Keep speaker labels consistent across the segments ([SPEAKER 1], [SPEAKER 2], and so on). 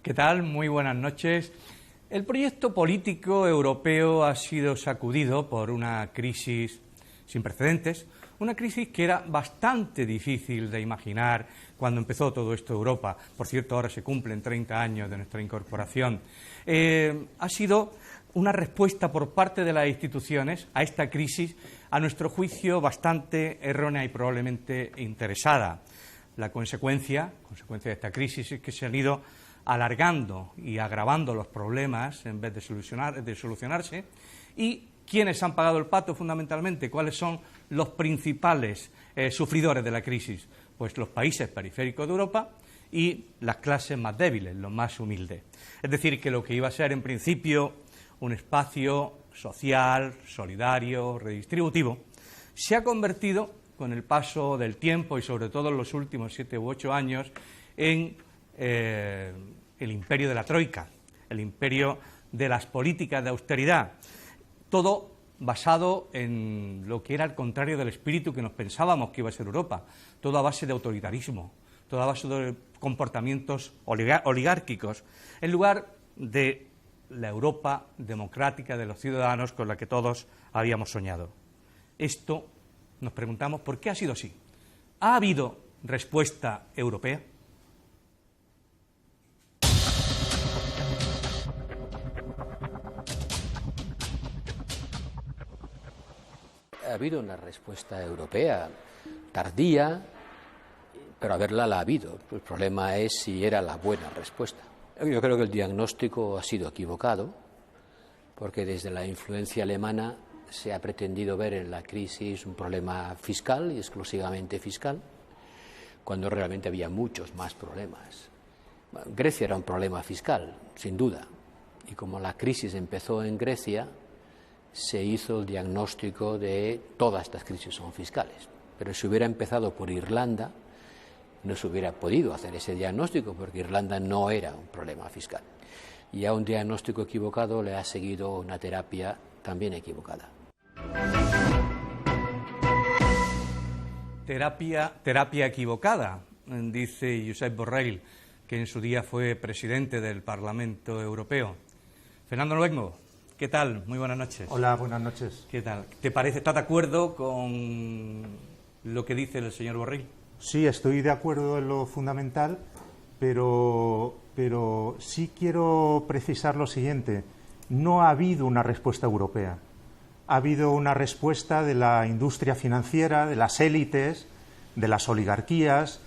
[SPEAKER 1] ¿Qué tal? Muy buenas noches. El proyecto político europeo ha sido sacudido por una crisis sin precedentes, una crisis que era bastante difícil de imaginar cuando empezó todo esto Europa. Por cierto, ahora se cumplen 30 años de nuestra incorporación. Ha sido una respuesta por parte de las instituciones a esta crisis, a nuestro juicio, bastante errónea y probablemente interesada. La consecuencia de esta crisis es que se han ido alargando y agravando los problemas en vez de solucionarse. ¿Y quiénes han pagado el pato fundamentalmente? ¿Cuáles son los principales sufridores de la crisis? Pues los países periféricos de Europa y las clases más débiles, los más humildes. Es decir, que lo que iba a ser en principio un espacio social, solidario, redistributivo, se ha convertido con el paso del tiempo y sobre todo en los últimos 7 u 8 años en el imperio de la troika, el imperio de las políticas de austeridad, todo basado en lo que era el contrario del espíritu que nos pensábamos que iba a ser Europa, todo a base de autoritarismo, todo a base de comportamientos oligárquicos, en lugar de la Europa democrática de los ciudadanos con la que todos habíamos soñado. Esto nos preguntamos por qué ha sido así. ¿Ha habido respuesta europea?
[SPEAKER 2] Ha habido una respuesta europea tardía, pero haberla la ha habido. El problema es si era la buena respuesta. Yo creo que el diagnóstico ha sido equivocado, porque desde la influencia alemana se ha pretendido ver en la crisis un problema fiscal y exclusivamente fiscal, cuando realmente había muchos más problemas. Grecia era un problema fiscal, sin duda, y como la crisis empezó en Grecia, se hizo el diagnóstico de todas estas crisis son fiscales. Pero si hubiera empezado por Irlanda, no se hubiera podido hacer ese diagnóstico, porque Irlanda no era un problema fiscal. Y a un diagnóstico equivocado le ha seguido una terapia también equivocada.
[SPEAKER 1] Terapia equivocada, dice Josep Borrell, que en su día fue presidente del Parlamento Europeo. Fernando Luengo, ¿qué tal? Muy buenas noches.
[SPEAKER 3] Hola, buenas noches.
[SPEAKER 1] ¿Qué tal? ¿Te parece, estás de acuerdo con lo que dice el señor Borrell?
[SPEAKER 3] Sí, estoy de acuerdo en lo fundamental, pero sí quiero precisar lo siguiente. No ha habido una respuesta europea. Ha habido una respuesta de la industria financiera, de las élites, de las oligarquías,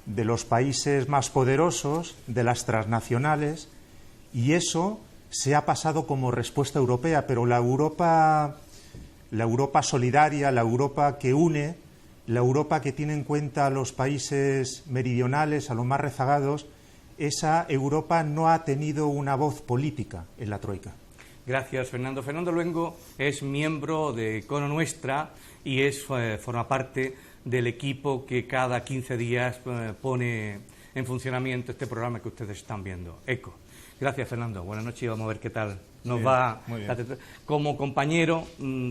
[SPEAKER 3] de los países más poderosos, de las transnacionales, y eso se ha pasado como respuesta europea, pero la Europa solidaria, la Europa que une, la Europa que tiene en cuenta a los países meridionales, a los más rezagados, esa Europa no ha tenido una voz política en la Troika.
[SPEAKER 1] Gracias, Fernando. Fernando Luengo es miembro de Econo Nuestra y forma parte del equipo que cada 15 días pone en funcionamiento este programa que ustedes están viendo, ECO. Gracias, Fernando. Buenas noches y vamos a ver qué tal nos va.
[SPEAKER 3] Muy bien.
[SPEAKER 1] Como compañero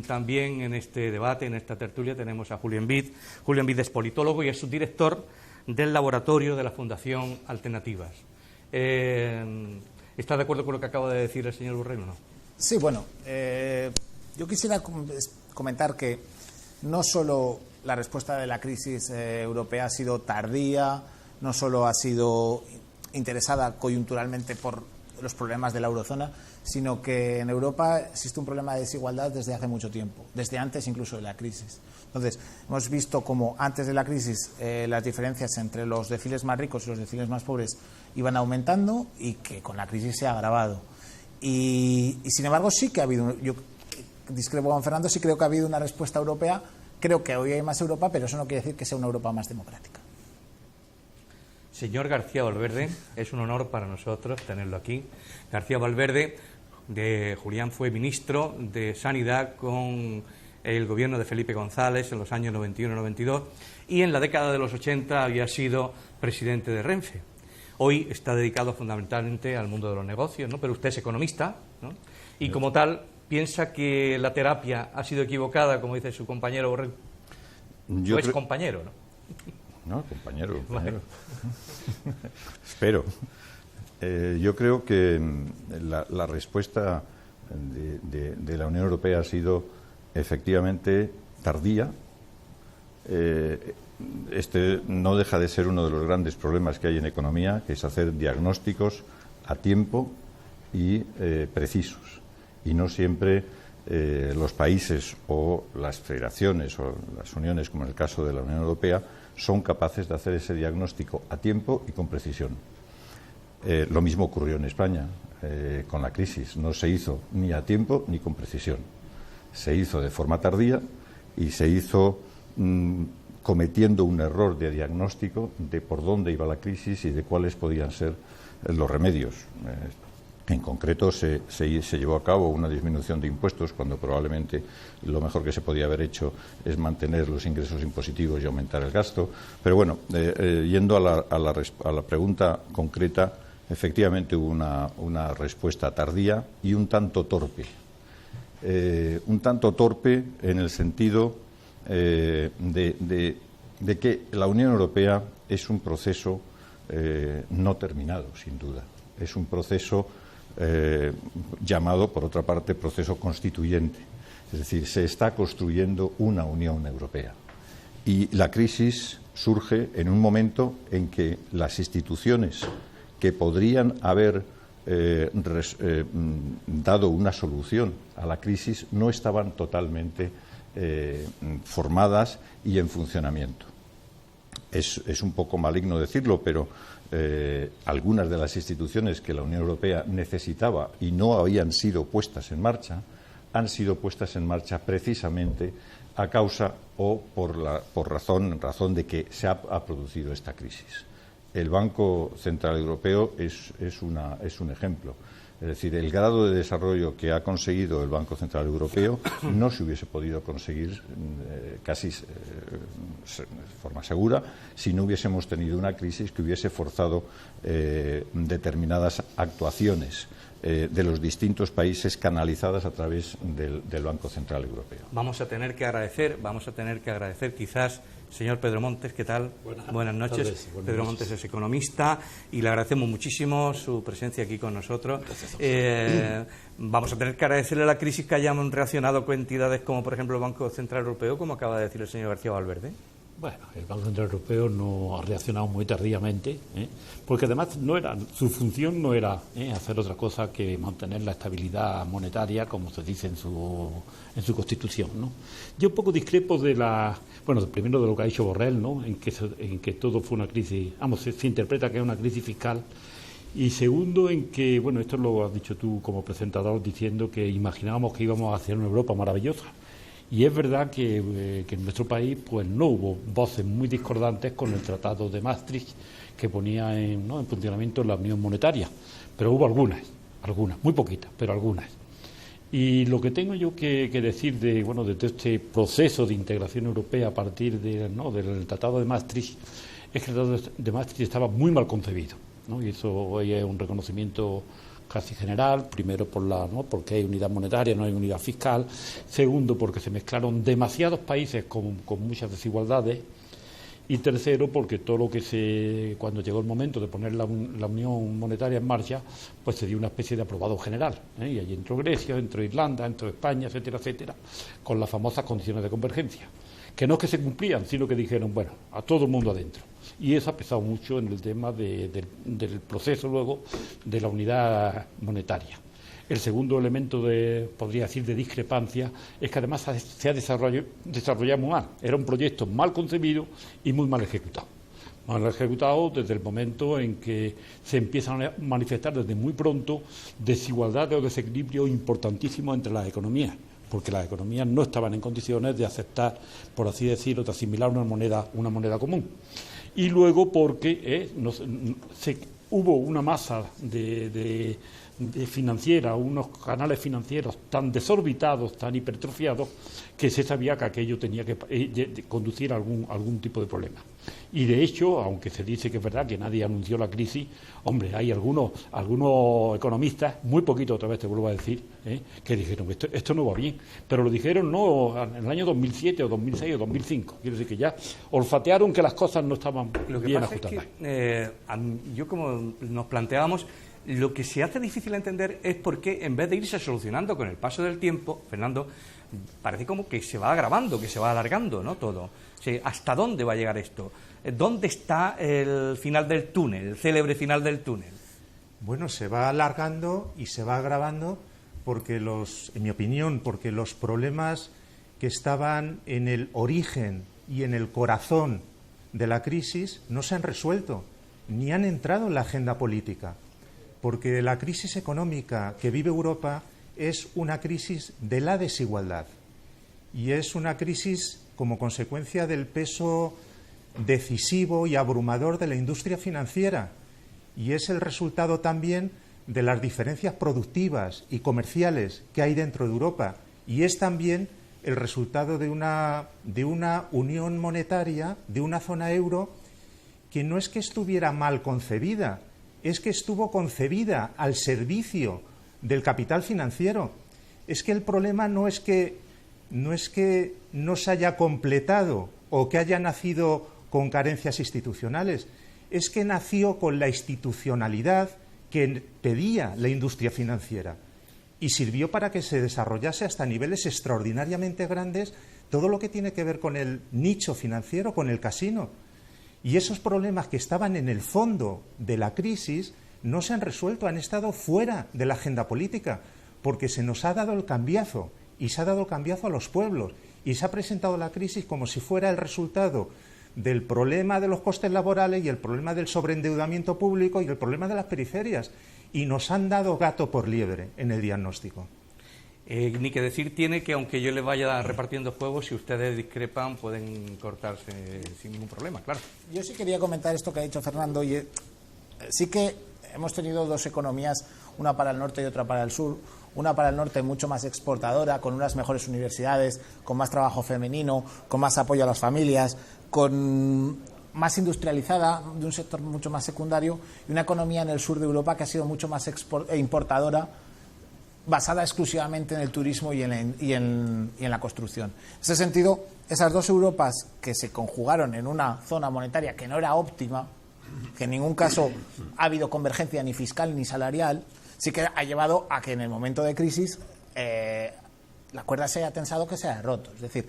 [SPEAKER 1] también en este debate, en esta tertulia, tenemos a Julián Vid. Julián Vid es politólogo y es subdirector del laboratorio de la Fundación Alternativas. ¿Está de acuerdo con lo que acaba de decir el señor Borrell o no?
[SPEAKER 4] Sí, bueno, yo quisiera comentar que no solo la respuesta de la crisis europea ha sido tardía, no solo ha sido interesada coyunturalmente por los problemas de la eurozona, sino que en Europa existe un problema de desigualdad desde hace mucho tiempo, desde antes incluso de la crisis. Entonces, hemos visto cómo antes de la crisis las diferencias entre los deciles más ricos y los deciles más pobres iban aumentando y que con la crisis se ha agravado. Y sin embargo sí que ha habido, yo discrepo con Fernando, sí creo que ha habido una respuesta europea, creo que hoy hay más Europa, pero eso no quiere decir que sea una Europa más democrática.
[SPEAKER 1] Señor García Valverde, es un honor para nosotros tenerlo aquí. García Valverde, Julián fue ministro de Sanidad con el gobierno de Felipe González en los años 91-92 y en la década de los 80 había sido presidente de Renfe. Hoy está dedicado fundamentalmente al mundo de los negocios, ¿no? Pero usted es economista, ¿no? Y como tal, ¿piensa que la terapia ha sido equivocada, como dice su compañero Borrell? ¿O es compañero, no?
[SPEAKER 5] No, compañero. Espero. Yo creo que la respuesta de la Unión Europea ha sido efectivamente tardía. Este no deja de ser uno de los grandes problemas que hay en economía, que es hacer diagnósticos a tiempo y precisos. Y no siempre los países o las federaciones o las uniones, como en el caso de la Unión Europea, son capaces de hacer ese diagnóstico a tiempo y con precisión. Lo mismo ocurrió en España con la crisis. No se hizo ni a tiempo ni con precisión. Se hizo de forma tardía y se hizo cometiendo un error de diagnóstico de por dónde iba la crisis y de cuáles podían ser los remedios. En concreto, se llevó a cabo una disminución de impuestos cuando probablemente lo mejor que se podía haber hecho es mantener los ingresos impositivos y aumentar el gasto. Pero bueno, yendo a la pregunta concreta, efectivamente hubo una respuesta tardía y un tanto torpe. Un tanto torpe en el sentido de que la Unión Europea es un proceso no terminado, sin duda. Es un proceso llamado, por otra parte, proceso constituyente. Es decir, se está construyendo una Unión Europea. Y la crisis surge en un momento en que las instituciones que podrían haber dado una solución a la crisis no estaban totalmente formadas y en funcionamiento. Es un poco maligno decirlo, pero algunas de las instituciones que la Unión Europea necesitaba y no habían sido puestas en marcha, han sido puestas en marcha precisamente a causa o por razón de que se ha producido esta crisis. El Banco Central Europeo es un ejemplo. Es decir, el grado de desarrollo que ha conseguido el Banco Central Europeo no se hubiese podido conseguir casi de forma segura si no hubiésemos tenido una crisis que hubiese forzado determinadas actuaciones de los distintos países canalizadas a través del Banco Central Europeo.
[SPEAKER 1] Vamos a tener que agradecer quizás, señor Pedro Montes, ¿qué tal? Buenas noches. Pedro Montes es economista y le agradecemos muchísimo su presencia aquí con nosotros. Vamos a tener que agradecerle la crisis que hayamos reaccionado con entidades como, por ejemplo, el Banco Central Europeo, como acaba de decir el señor García Valverde.
[SPEAKER 6] Bueno, el Banco Central Europeo no ha reaccionado muy tardíamente, porque además su función no era hacer otra cosa que mantener la estabilidad monetaria, como se dice en su Constitución, ¿no? Yo un poco discrepo primero de lo que ha dicho Borrell, ¿no? en que todo fue una crisis, se interpreta que es una crisis fiscal, y segundo en que, bueno, esto lo has dicho tú como presentador diciendo que imaginábamos que íbamos hacia una Europa maravillosa. Y es verdad que en nuestro país pues no hubo voces muy discordantes con el Tratado de Maastricht que ponía en funcionamiento la Unión Monetaria, pero hubo algunas, muy poquitas, pero algunas. Y lo que tengo yo que decir de todo este proceso de integración europea a partir del Tratado de Maastricht es que el Tratado de Maastricht estaba muy mal concebido, ¿no? Y eso hoy es un reconocimiento casi general, primero porque hay unidad monetaria, no hay unidad fiscal, segundo porque se mezclaron demasiados países con muchas desigualdades, y tercero porque cuando llegó el momento de poner la Unión Monetaria en marcha, pues se dio una especie de aprobado general, y allí entró Grecia, entró Irlanda, entró España, etcétera, etcétera, con las famosas condiciones de convergencia, que no es que se cumplían, sino que dijeron, bueno, a todo el mundo adentro. Y eso ha pesado mucho en el tema del proceso luego de la unidad monetaria. El segundo elemento podría decir, de discrepancia es que además se ha desarrollado muy mal. Era un proyecto mal concebido y muy mal ejecutado. Mal ejecutado desde el momento en que se empiezan a manifestar desde muy pronto desigualdades o desequilibrios importantísimos entre las economías, porque las economías no estaban en condiciones de aceptar, por así decirlo, de asimilar una moneda común. Y luego porque hubo una masa de financiera, unos canales financieros tan desorbitados, tan hipertrofiados, que se sabía que aquello tenía que conducir a algún tipo de problema. Y de hecho, aunque se dice que es verdad que nadie anunció la crisis, hombre, hay algunos economistas, muy poquito otra vez te vuelvo a decir, que dijeron que esto no va bien, pero lo dijeron no en el año 2007 o 2006 o 2005, quiero decir que ya olfatearon que las cosas no estaban bien ajustadas.
[SPEAKER 1] Yo, como nos planteábamos, Lo que se hace difícil entender es por qué, en vez de irse solucionando con el paso del tiempo, Fernando, parece como que se va agravando, que se va alargando, ¿no? Todo. O sea, ¿hasta dónde va a llegar esto? ¿Dónde está el final del túnel, el célebre final del túnel?
[SPEAKER 3] Bueno, se va alargando y se va agravando porque en mi opinión, porque los problemas que estaban en el origen y en el corazón de la crisis no se han resuelto, ni han entrado en la agenda política. Porque la crisis económica que vive Europa es una crisis de la desigualdad y es una crisis como consecuencia del peso decisivo y abrumador de la industria financiera y es el resultado también de las diferencias productivas y comerciales que hay dentro de Europa y es también el resultado de una unión monetaria, de una zona euro que no es que estuviera mal concebida, es que estuvo concebida al servicio del capital financiero. Es que el problema no es que no se haya completado o que haya nacido con carencias institucionales, es que nació con la institucionalidad que pedía la industria financiera y sirvió para que se desarrollase hasta niveles extraordinariamente grandes todo lo que tiene que ver con el nicho financiero, con el casino. Y esos problemas que estaban en el fondo de la crisis no se han resuelto, han estado fuera de la agenda política, porque se nos ha dado el cambiazo, y se ha dado el cambiazo a los pueblos, y se ha presentado la crisis como si fuera el resultado del problema de los costes laborales y el problema del sobreendeudamiento público y el problema de las periferias, y nos han dado gato por liebre en el diagnóstico.
[SPEAKER 1] Ni que decir tiene que, aunque yo les vaya repartiendo fuegos, si ustedes discrepan, pueden cortarse sin ningún problema, claro.
[SPEAKER 4] Yo sí quería comentar esto que ha dicho Fernando. Y sí que hemos tenido dos economías, una para el norte y otra para el sur. Una para el norte mucho más exportadora, con unas mejores universidades, con más trabajo femenino, con más apoyo a las familias, con más industrializada, de un sector mucho más secundario, y una economía en el sur de Europa que ha sido mucho más importadora, basada exclusivamente en el turismo y en la construcción. En ese sentido, esas dos Europas que se conjugaron en una zona monetaria que no era óptima, que en ningún caso ha habido convergencia ni fiscal ni salarial, sí que ha llevado a que en el momento de crisis la cuerda se haya tensado, que se haya roto. Es decir,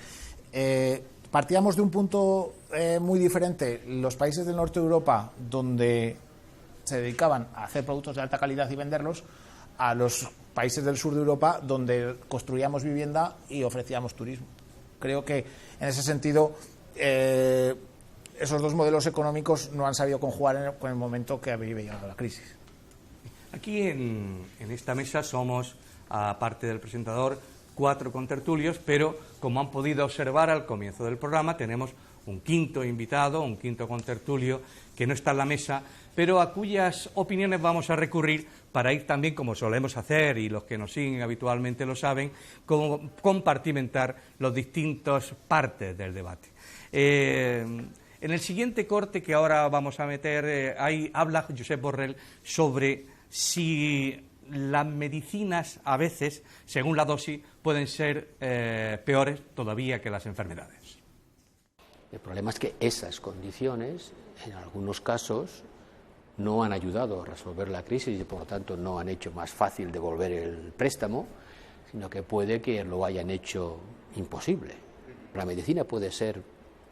[SPEAKER 4] partíamos de un punto muy diferente. Los países del norte de Europa, donde se dedicaban a hacer productos de alta calidad y venderlos, a los países del sur de Europa, donde construíamos vivienda y ofrecíamos turismo. Creo que en ese sentido esos dos modelos económicos no han sabido conjugar con el momento que había llegado la crisis.
[SPEAKER 1] Aquí en esta mesa somos, aparte del presentador, 4 contertulios, pero como han podido observar al comienzo del programa, tenemos un quinto invitado, un quinto contertulio, que no está en la mesa, pero a cuyas opiniones vamos a recurrir para ir también, como solemos hacer, y los que nos siguen habitualmente lo saben, compartimentar las distintas partes del debate. En el siguiente corte que ahora vamos a meter, habla Josep Borrell sobre si las medicinas a veces, según la dosis, pueden ser peores todavía que las enfermedades.
[SPEAKER 2] El problema es que esas condiciones, en algunos casos, no han ayudado a resolver la crisis y, por lo tanto, no han hecho más fácil devolver el préstamo, sino que puede que lo hayan hecho imposible. La medicina puede ser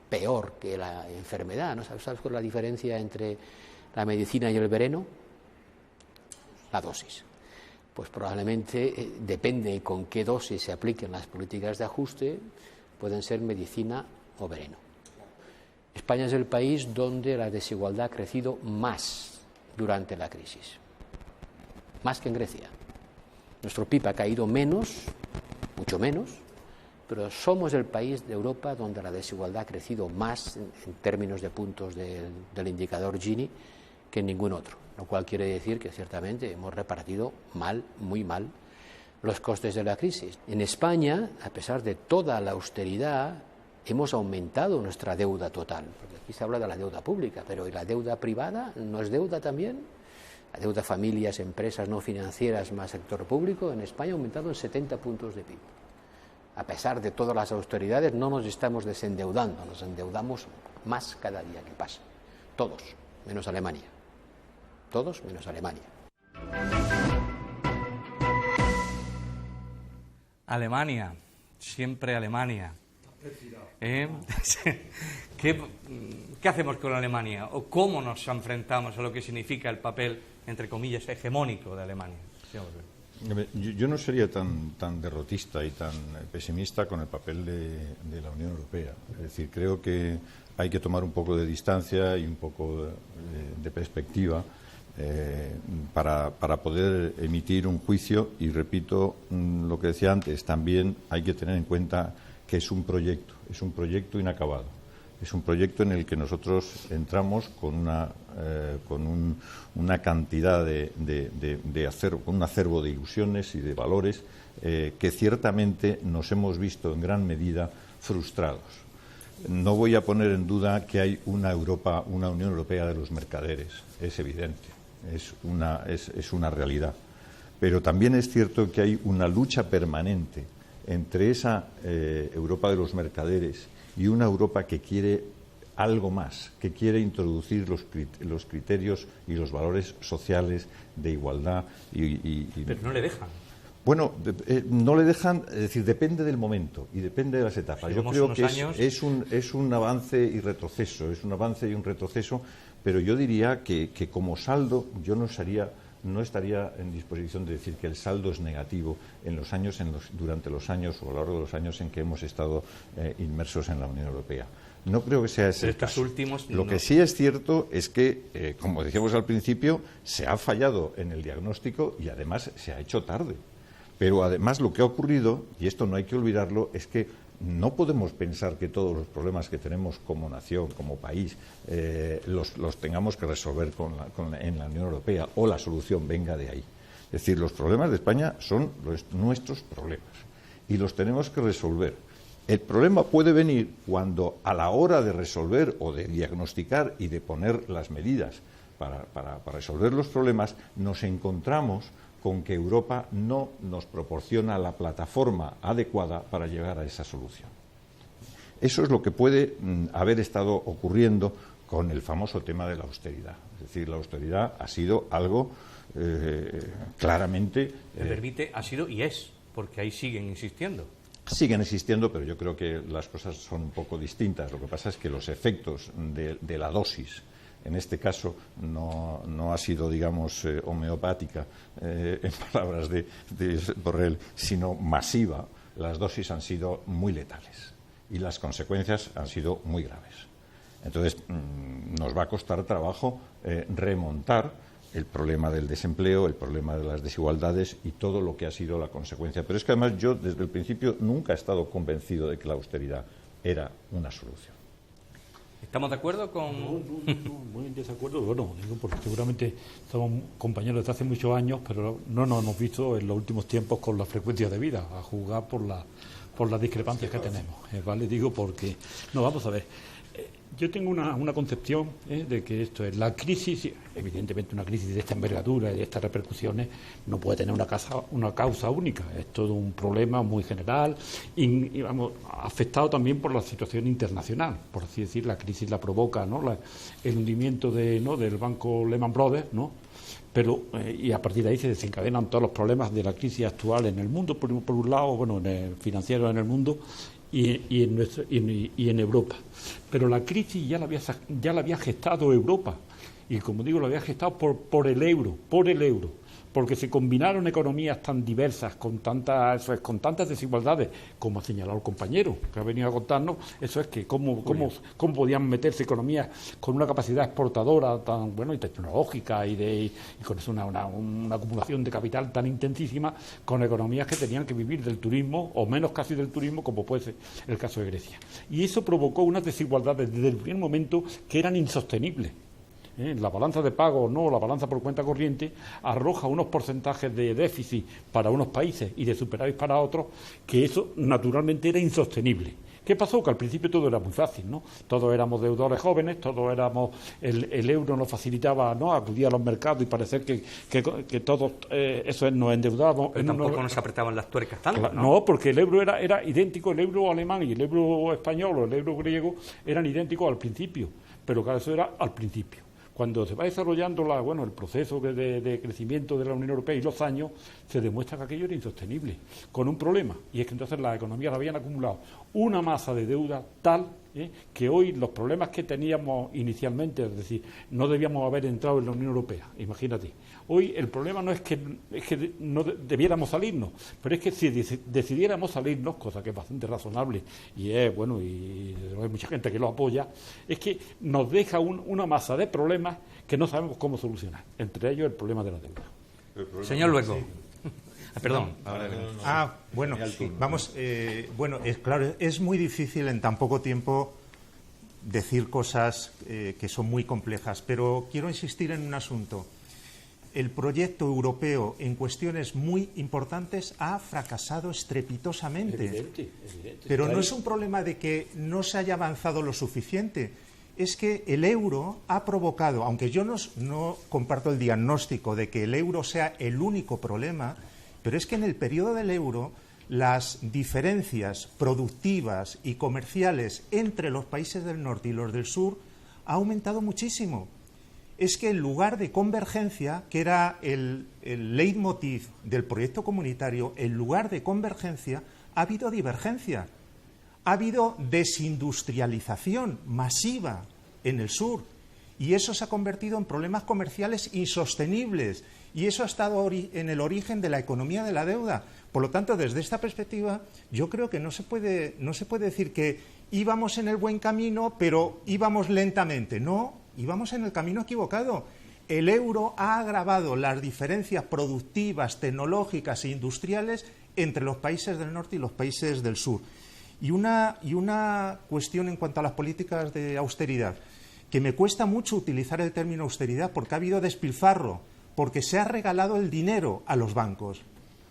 [SPEAKER 2] peor que la enfermedad, ¿no? ¿Sabes cuál es la diferencia entre la medicina y el veneno? La dosis. Pues probablemente depende con qué dosis se apliquen las políticas de ajuste, pueden ser medicina o veneno. España es el país donde la desigualdad ha crecido más durante la crisis, más que en Grecia. Nuestro PIB ha caído menos, mucho menos, pero somos el país de Europa donde la desigualdad ha crecido más en términos de puntos del indicador Gini que en ningún otro, lo cual quiere decir que ciertamente hemos repartido mal, muy mal, los costes de la crisis. En España, a pesar de toda la austeridad, hemos aumentado nuestra deuda total, porque aquí se habla de la deuda pública, pero ¿y la deuda privada no es deuda también? La deuda familias, empresas no financieras más sector público en España ha aumentado en 70 puntos de PIB. A pesar de todas las austeridades no nos estamos desendeudando, nos endeudamos más cada día que pasa. Todos, menos Alemania. Todos menos Alemania.
[SPEAKER 1] Alemania, siempre Alemania. ¿Qué hacemos con Alemania? ¿O cómo nos enfrentamos a lo que significa el papel, entre comillas, hegemónico de Alemania?
[SPEAKER 5] Yo no sería tan derrotista y tan pesimista con el papel de la Unión Europea. Es decir, creo que hay que tomar un poco de distancia y un poco de perspectiva para poder emitir un juicio. Y repito lo que decía antes, también hay que tener en cuenta que es un proyecto inacabado. Es un proyecto en el que nosotros entramos con una cantidad con un acervo de ilusiones y de valores que ciertamente nos hemos visto en gran medida frustrados. No voy a poner en duda que hay una Unión Europea de los mercaderes, es evidente, es una realidad. Pero también es cierto que hay una lucha permanente entre esa Europa de los mercaderes y una Europa que quiere algo más, que quiere introducir los criterios y los valores sociales de igualdad.
[SPEAKER 1] Pero no le dejan.
[SPEAKER 5] Bueno, no le dejan, es decir, depende del momento y depende de las etapas. Yo creo que es un avance y retroceso, pero yo diría que como saldo yo no estaría en disposición de decir que el saldo es negativo durante los años o a lo largo de los años en que hemos estado inmersos en la Unión Europea. No creo que sea ese el caso. Lo que sí es cierto es que, como decíamos al principio, se ha fallado en el diagnóstico y además se ha hecho tarde. Pero además lo que ha ocurrido, y esto no hay que olvidarlo, es que no podemos pensar que todos los problemas que tenemos como nación, como país, los tengamos que resolver en la Unión Europea o la solución venga de ahí. Es decir, los problemas de España son nuestros problemas y los tenemos que resolver. El problema puede venir cuando a la hora de resolver o de diagnosticar y de poner las medidas para resolver los problemas nos encontramos con que Europa no nos proporciona la plataforma adecuada para llegar a esa solución. Eso es lo que puede haber estado ocurriendo con el famoso tema de la austeridad. Es decir, la austeridad ha sido algo claramente...
[SPEAKER 1] Me permite, ha sido y es, porque ahí siguen insistiendo.
[SPEAKER 5] Siguen existiendo, pero yo creo que las cosas son un poco distintas. Lo que pasa es que los efectos de la dosis, en este caso, no ha sido, digamos, homeopática, en palabras de Borrell, sino masiva. Las dosis han sido muy letales y las consecuencias han sido muy graves. Entonces, nos va a costar trabajo remontar el problema del desempleo, el problema de las desigualdades y todo lo que ha sido la consecuencia. Pero es que además yo desde el principio nunca he estado convencido de que la austeridad era una solución.
[SPEAKER 1] ¿Estamos de acuerdo con...?
[SPEAKER 6] No, muy en desacuerdo. Bueno, digo porque seguramente somos compañeros desde hace muchos años, pero no nos hemos visto en los últimos tiempos con la frecuencia de vida, a juzgar por las discrepancias que tenemos. ¿Vale? Digo porque... No, vamos a ver. Yo tengo una concepción de que esto es la crisis, evidentemente una crisis de esta envergadura y de estas repercusiones no puede tener una causa única, es todo un problema muy general y vamos, afectado también por la situación internacional, por así decir, la crisis la provoca, ¿no? El hundimiento del banco Lehman Brothers, ¿no? Pero y a partir de ahí se desencadenan todos los problemas de la crisis actual en el mundo, por un lado, bueno, en el financiero en el mundo y en Europa. Pero la crisis ya la había gestado Europa, y como digo, la había gestado por el euro, porque se combinaron economías tan diversas, con tantas desigualdades, como ha señalado el compañero que ha venido a contarnos. Eso es que cómo podían meterse economías con una capacidad exportadora tan y tecnológica y con eso una acumulación de capital tan intensísima, con economías que tenían que vivir del turismo o menos casi del turismo, como puede ser el caso de Grecia. Y eso provocó unas desigualdades desde el primer momento que eran insostenibles. La balanza de pago, la balanza por cuenta corriente, arroja unos porcentajes de déficit para unos países y de superávit para otros, que eso naturalmente era insostenible. ¿Qué pasó? Que al principio todo era muy fácil, ¿no? Todos éramos deudores jóvenes, el euro nos facilitaba, ¿no?, acudir a los mercados y parecer que todos eso nos endeudábamos.
[SPEAKER 1] Pero tampoco nos apretaban las tuercas tanto, ¿no?
[SPEAKER 6] No, porque el euro era idéntico, el euro alemán y el euro español o el euro griego eran idénticos al principio, pero claro, eso era al principio. cuando se va desarrollando el proceso de crecimiento de la Unión Europea y los años, se demuestra que aquello era insostenible, con un problema, y es que entonces las economías habían acumulado una masa de deuda tal que hoy los problemas que teníamos inicialmente, es decir, no debíamos haber entrado en la Unión Europea, imagínate. Hoy el problema no es que no debiéramos salirnos, pero es que si decidiéramos salirnos, cosa que es bastante razonable y es bueno, y hay mucha gente que lo apoya, es que nos deja una masa de problemas que no sabemos cómo solucionar, entre ellos el problema de la deuda.
[SPEAKER 1] Señor Luengo. Perdón.
[SPEAKER 3] Bueno, sí, vamos. Bueno, claro, es muy difícil en tan poco tiempo decir cosas que son muy complejas, pero quiero insistir en un asunto. El proyecto europeo en cuestiones muy importantes ha fracasado estrepitosamente.
[SPEAKER 6] Evidente.
[SPEAKER 3] Pero no es un problema de que no se haya avanzado lo suficiente. Es que el euro ha provocado, aunque yo no comparto el diagnóstico de que el euro sea el único problema, pero es que en el periodo del euro las diferencias productivas y comerciales entre los países del norte y los del sur ha aumentado muchísimo. Es que en lugar de convergencia, que era el leitmotiv del proyecto comunitario, en lugar de convergencia ha habido divergencia. Ha habido desindustrialización masiva en el sur y eso se ha convertido en problemas comerciales insostenibles y eso ha estado en el origen de la economía de la deuda. Por lo tanto, desde esta perspectiva, yo creo que no se puede decir que íbamos en el buen camino, pero íbamos lentamente. No, íbamos en el camino equivocado. El euro ha agravado las diferencias productivas, tecnológicas e industriales entre los países del norte y los países del sur. Y una cuestión en cuanto a las políticas de austeridad, que me cuesta mucho utilizar el término austeridad porque ha habido despilfarro, porque se ha regalado el dinero a los bancos.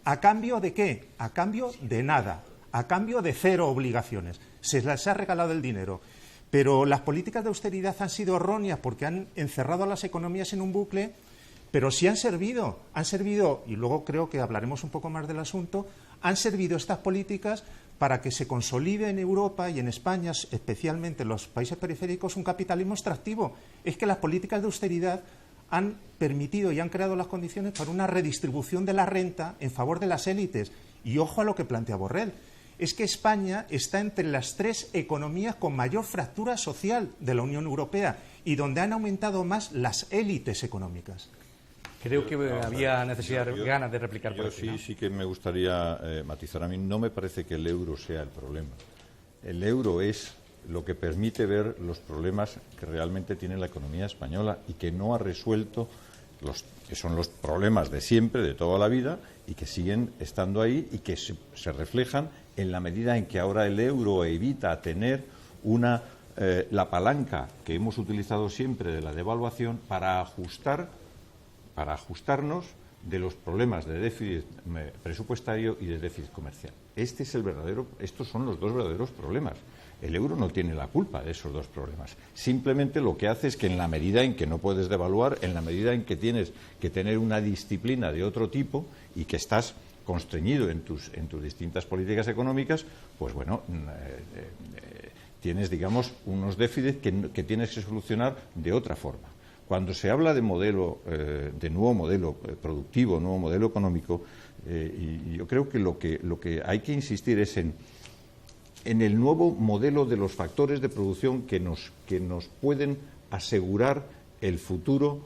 [SPEAKER 3] ¿A cambio de qué? A cambio de nada, a cambio de cero obligaciones. Se les ha regalado el dinero. Pero las políticas de austeridad han sido erróneas porque han encerrado a las economías en un bucle, pero sí han servido, y luego creo que hablaremos un poco más del asunto, han servido estas políticas para que se consolide en Europa y en España, especialmente en los países periféricos, un capitalismo extractivo. Es que las políticas de austeridad han permitido y han creado las condiciones para una redistribución de la renta en favor de las élites. Y ojo a lo que plantea Borrell. Es que España está entre las 3 economías con mayor fractura social de la Unión Europea y donde han aumentado más las élites económicas.
[SPEAKER 1] Creo que había ganas de replicar por aquí, ¿no?
[SPEAKER 5] Sí que me gustaría matizar. A mí no me parece que el euro sea el problema. El euro es lo que permite ver los problemas que realmente tiene la economía española y que no ha resuelto que son los problemas de siempre, de toda la vida, y que siguen estando ahí y que se reflejan en la medida en que ahora el euro evita tener la palanca que hemos utilizado siempre de la devaluación para ajustarnos de los problemas de déficit presupuestario y de déficit comercial. Estos son los dos verdaderos problemas. El euro no tiene la culpa de esos dos problemas. Simplemente lo que hace es que en la medida en que no puedes devaluar, en la medida en que tienes que tener una disciplina de otro tipo y que estás constreñido en tus distintas políticas económicas, pues bueno, tienes, digamos, unos déficits que tienes que solucionar de otra forma. Cuando se habla de nuevo modelo productivo, nuevo modelo económico, y yo creo que lo que hay que insistir es en el nuevo modelo de los factores de producción que nos pueden asegurar el futuro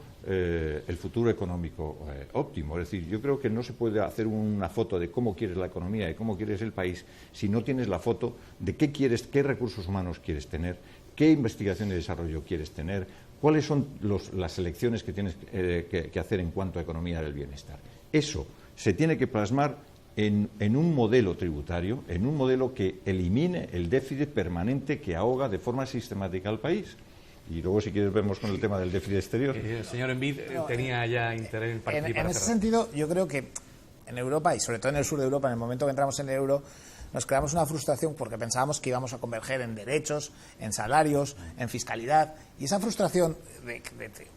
[SPEAKER 5] económico óptimo. Es decir, yo creo que no se puede hacer una foto de cómo quieres la economía y cómo quieres el país si no tienes la foto de qué recursos humanos quieres tener, qué investigación y desarrollo quieres tener, cuáles son las elecciones que tienes que hacer en cuanto a economía del bienestar. Eso se tiene que plasmar en un modelo tributario, en un modelo que elimine el déficit permanente que ahoga de forma sistemática al país. Y luego, si quieres, vemos con el tema del déficit exterior.
[SPEAKER 1] El señor Envid tenía ya interés en participar.
[SPEAKER 4] En ese sentido, yo creo que en Europa, y sobre todo en el sur de Europa, en el momento que entramos en el euro, nos creamos una frustración porque pensábamos que íbamos a converger en derechos, en salarios, en fiscalidad, y esa frustración de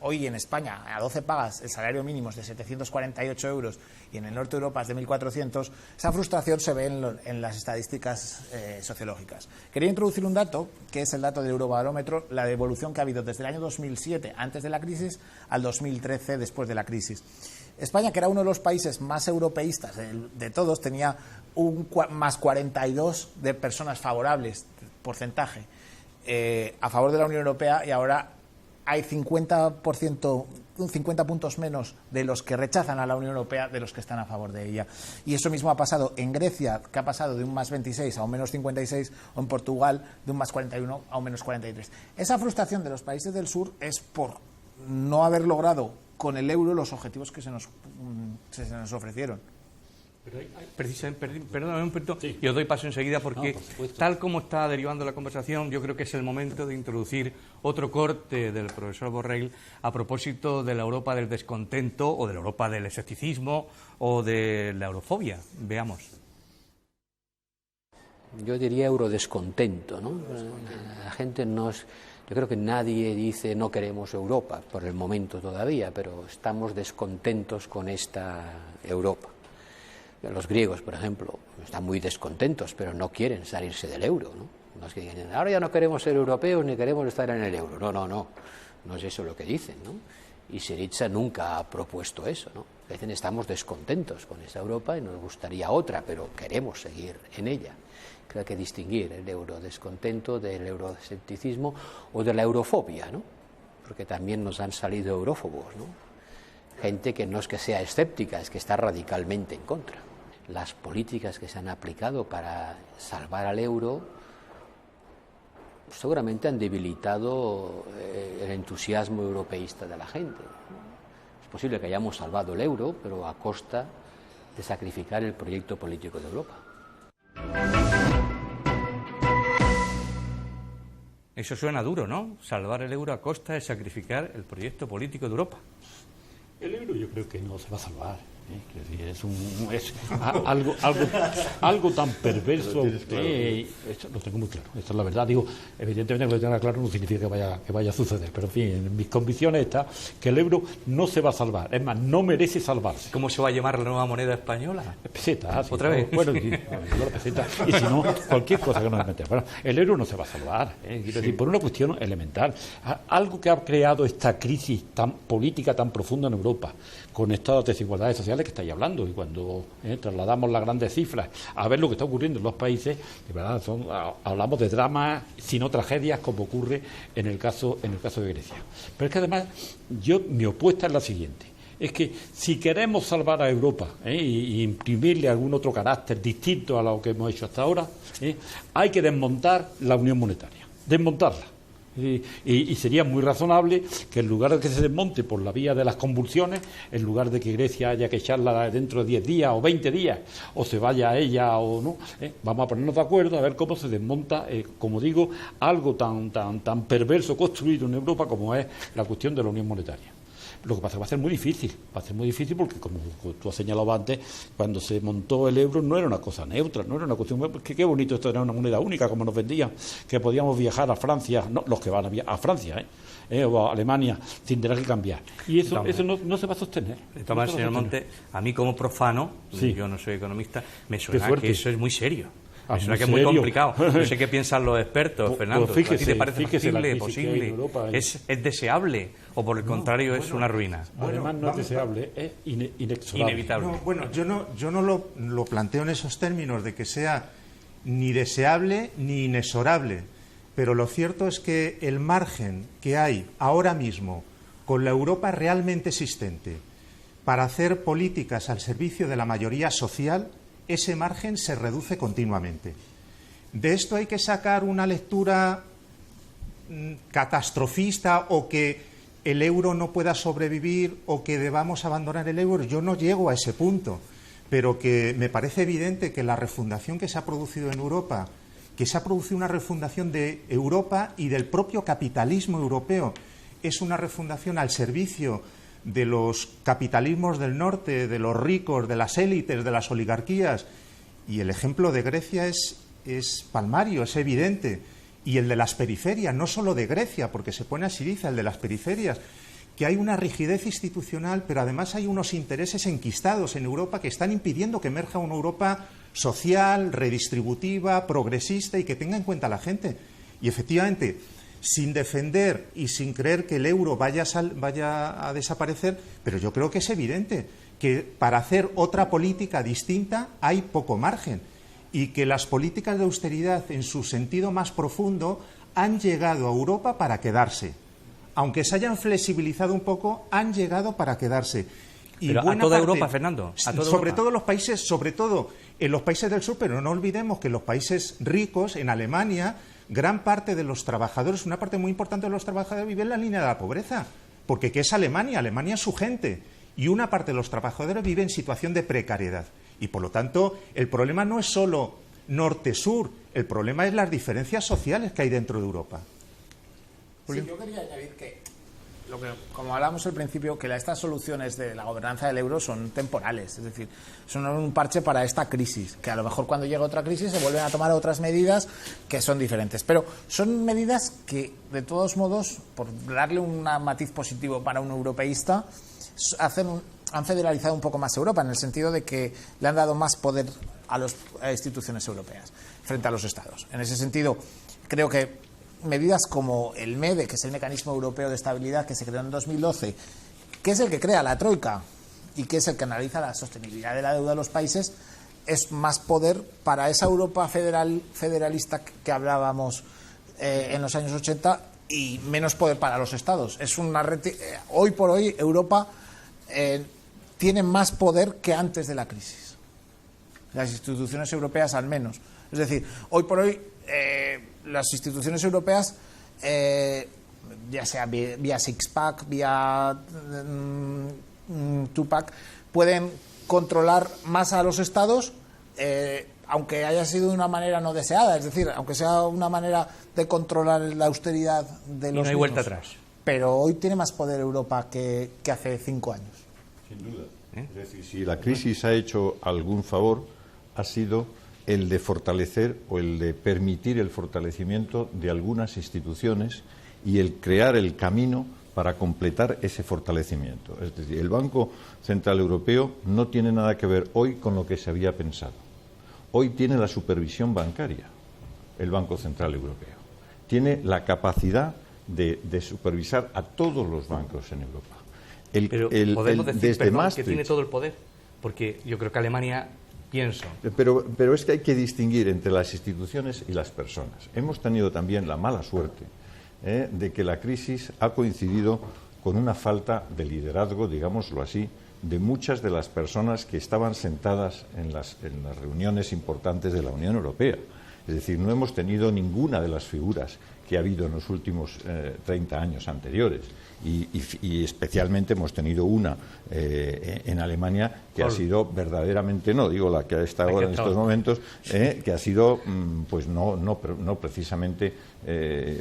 [SPEAKER 4] hoy en España a 12 pagas el salario mínimo es de 748 euros y en el norte de Europa es de 1.400, esa frustración se ve en las estadísticas sociológicas. Quería introducir un dato, que es el dato del Eurobarómetro, la evolución que ha habido desde el año 2007, antes de la crisis, al 2013, después de la crisis. España, que era uno de los países más europeístas de todos, tenía un más 42 de personas favorables, porcentaje, a favor de la Unión Europea, y ahora hay 50%, 50 puntos menos de los que rechazan a la Unión Europea de los que están a favor de ella. Y eso mismo ha pasado en Grecia, que ha pasado de un más 26 a un menos 56, o en Portugal de un más 41 a un menos 43. Esa frustración de los países del sur es por no haber logrado con el euro los objetivos que se nos ofrecieron.
[SPEAKER 1] Perdóname un poquito, sí. Y os doy paso enseguida porque tal como está derivando la conversación, yo creo que es el momento de introducir otro corte del profesor Borrell a propósito de la Europa del descontento o de la Europa del escepticismo o de la eurofobia. Veamos.
[SPEAKER 2] Yo diría eurodescontento, ¿no? La gente yo creo que nadie dice no queremos Europa por el momento todavía, pero estamos descontentos con esta Europa. Los griegos, por ejemplo, están muy descontentos, pero no quieren salirse del euro, ¿no? No es que digan, ahora ya no queremos ser europeos ni queremos estar en el euro. No es eso lo que dicen, ¿no? Y Syriza nunca ha propuesto eso, ¿no? Dicen, estamos descontentos con esta Europa y nos gustaría otra, pero queremos seguir en ella. Creo que hay que distinguir el eurodescontento del euroescepticismo o de la eurofobia, ¿no? Porque también nos han salido eurófobos, ¿no? Gente que no es que sea escéptica, es que está radicalmente en contra. Las políticas que se han aplicado para salvar al euro seguramente han debilitado el entusiasmo europeísta de la gente. Es posible que hayamos salvado el euro, pero a costa de sacrificar el proyecto político de Europa.
[SPEAKER 1] Eso suena duro, ¿no? Salvar el euro a costa de sacrificar el proyecto político de Europa.
[SPEAKER 6] El euro yo creo que no se va a salvar. Es algo tan perverso. Esto lo tengo muy claro. Esto es la verdad. Digo, evidentemente que lo tenga claro no significa que vaya a suceder. Pero en fin, en mis convicciones está que el euro no se va a salvar. Es más, no merece salvarse.
[SPEAKER 1] ¿Cómo se va a llamar la nueva moneda española?
[SPEAKER 6] Peseta. Sí,
[SPEAKER 1] ¿otra vez?
[SPEAKER 6] Bueno, peseta. Y si no, cualquier cosa que nos metemos. Bueno, el euro no se va a salvar. Quiero decir, por una cuestión elemental. Algo que ha creado esta crisis tan política tan profunda en Europa, con estas desigualdades sociales que estáis hablando, y cuando trasladamos las grandes cifras a ver lo que está ocurriendo en los países, de verdad hablamos de dramas, sino tragedias, como ocurre en el caso de Grecia. Pero es que además mi opuesta es la siguiente: es que si queremos salvar a Europa y imprimirle algún otro carácter distinto a lo que hemos hecho hasta ahora, hay que desmontar la unión monetaria, desmontarla. Y sería muy razonable que en lugar de que se desmonte por la vía de las convulsiones, en lugar de que Grecia haya que echarla dentro de 10 días o 20 días, o se vaya a ella o no, vamos a ponernos de acuerdo a ver cómo se desmonta, como digo, algo tan perverso construido en Europa como es la cuestión de la unión monetaria. Lo que pasa es que va a ser muy difícil porque, como tú has señalado antes, cuando se montó el euro no era una cosa neutra, no era una cuestión... Qué bonito esto era una moneda única, como nos vendían, que podíamos viajar a Francia, no los que van a Francia, o a Alemania, sin tener que cambiar. Y eso no se va a sostener.
[SPEAKER 1] De todas maneras, señor Monte, a mí como profano, yo no soy economista, me suena que eso es muy serio. Me suena que es muy complicado. No sé qué piensan los expertos, Fernando.
[SPEAKER 6] Fíjese,
[SPEAKER 1] ¿A ti te parece factible,
[SPEAKER 6] posible?
[SPEAKER 1] ¿Es deseable o por el contrario es una ruina?
[SPEAKER 6] Además no es deseable, es inexorable.
[SPEAKER 1] Inevitable.
[SPEAKER 3] Yo no lo planteo en esos términos de que sea ni deseable ni inexorable, pero lo cierto es que el margen que hay ahora mismo con la Europa realmente existente para hacer políticas al servicio de la mayoría social, ese margen se reduce continuamente. De esto hay que sacar una lectura catastrofista o que el euro no pueda sobrevivir o que debamos abandonar el euro. Yo no llego a ese punto, pero que me parece evidente que la refundación que se ha producido en Europa, que se ha producido una refundación de Europa y del propio capitalismo europeo, es una refundación al servicio de los capitalismos del norte, de los ricos, de las élites, de las oligarquías, Y el ejemplo de Grecia es palmario, es evidente. Y el de las periferias, no solo de Grecia, porque se pone a Syriza, el de las periferias, que hay una rigidez institucional, pero además hay unos intereses enquistados en Europa que están impidiendo que emerja una Europa social, redistributiva, progresista y que tenga en cuenta a la gente. Y efectivamente, sin defender y sin creer que el euro vaya a desaparecer, pero yo creo que es evidente que para hacer otra política distinta hay poco margen y que las políticas de austeridad en su sentido más profundo han llegado a Europa para quedarse. Aunque se hayan flexibilizado un poco, han llegado para quedarse.
[SPEAKER 1] Y pero a toda Europa, Fernando.
[SPEAKER 3] Sobre todo los países, sobre todo en los países del sur, pero no olvidemos que en los países ricos, en Alemania, gran parte de los trabajadores, una parte muy importante de los trabajadores vive en la línea de la pobreza. Porque ¿qué es Alemania? Alemania es su gente. Y una parte de los trabajadores vive en situación de precariedad. Y por lo tanto, el problema no es solo norte-sur, el problema es las diferencias sociales que hay dentro de Europa.
[SPEAKER 4] Sí, yo quería añadir que, como hablábamos al principio, que estas soluciones de la gobernanza del euro son temporales, es decir, son un parche para esta crisis, que a lo mejor cuando llega otra crisis se vuelven a tomar otras medidas que son diferentes. Pero son medidas que, de todos modos, por darle un matiz positivo para un europeísta, han federalizado un poco más Europa, en el sentido de que le han dado más poder a las instituciones europeas frente a los Estados. En ese sentido, creo que medidas como el MEDE, que es el Mecanismo Europeo de Estabilidad, que se creó en 2012, que es el que crea la Troika y que es el que analiza la sostenibilidad de la deuda de los países, es más poder para esa Europa federalista que hablábamos en los años 80 y menos poder para los Estados. Es una hoy por hoy Europa tiene más poder que antes de la crisis. Las instituciones europeas al menos. Es decir, hoy por hoy las instituciones europeas, ya sea vía Six-Pack, vía Two-Pack, pueden controlar más a los Estados, aunque haya sido de una manera no deseada, es decir, aunque sea una manera de controlar la austeridad de los
[SPEAKER 1] no hay vuelta atrás.
[SPEAKER 4] Pero hoy tiene más poder Europa que hace 5 años.
[SPEAKER 5] Sin duda. Es decir, si la crisis ha hecho algún favor, ha sido el de fortalecer o el de permitir el fortalecimiento de algunas instituciones y el crear el camino para completar ese fortalecimiento. Es decir, el Banco Central Europeo no tiene nada que ver hoy con lo que se había pensado. Hoy tiene la supervisión bancaria, el Banco Central Europeo. Tiene la capacidad de supervisar a todos los bancos en Europa.
[SPEAKER 1] Pero podemos decir, perdón, que tiene todo el poder, porque yo creo que Alemania...
[SPEAKER 5] Pero es que hay que distinguir entre las instituciones y las personas. Hemos tenido también la mala suerte de que la crisis ha coincidido con una falta de liderazgo, digámoslo así, de muchas de las personas que estaban sentadas en las reuniones importantes de la Unión Europea. Es decir, no hemos tenido ninguna de las figuras que ha habido en los últimos 30 años anteriores. Y especialmente hemos tenido una en Alemania que ha sido verdaderamente, no digo la que está ahora en estos momentos, que ha sido pues no precisamente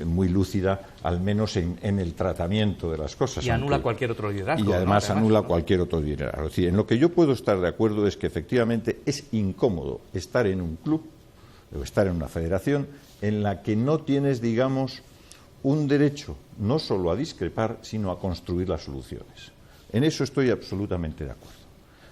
[SPEAKER 5] muy lúcida, al menos en el tratamiento de las cosas.
[SPEAKER 1] Y anula cualquier otro liderazgo.
[SPEAKER 5] Y además anula cualquier otro liderazgo. Es decir, en lo que yo puedo estar de acuerdo es que efectivamente es incómodo estar en un club o estar en una federación en la que no tienes, digamos, un derecho no solo a discrepar, sino a construir las soluciones. En eso estoy absolutamente de acuerdo.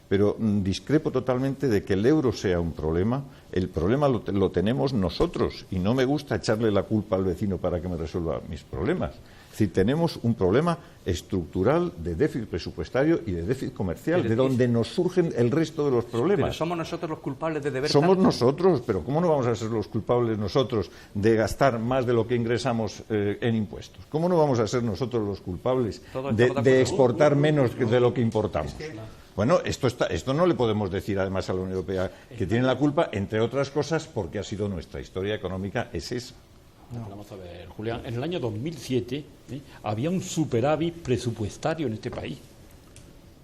[SPEAKER 5] Pero discrepo totalmente de que el euro sea un problema. El problema lo tenemos nosotros y no me gusta echarle la culpa al vecino para que me resuelva mis problemas. Es decir, tenemos un problema estructural de déficit presupuestario y de déficit comercial, de donde nos surgen el resto de los problemas.
[SPEAKER 1] Pero somos nosotros los culpables de deber
[SPEAKER 5] Somos
[SPEAKER 1] tanto.
[SPEAKER 5] Nosotros, pero ¿cómo no vamos a ser los culpables nosotros de gastar más de lo que ingresamos en impuestos? ¿Cómo no vamos a ser nosotros los culpables de exportar menos de lo que importamos? Bueno, esto no le podemos decir además a la Unión Europea que tiene la culpa, entre otras cosas, porque ha sido nuestra historia económica, es esa.
[SPEAKER 6] No. Vamos a ver, Julián, en el año 2007 había un superávit presupuestario en este país.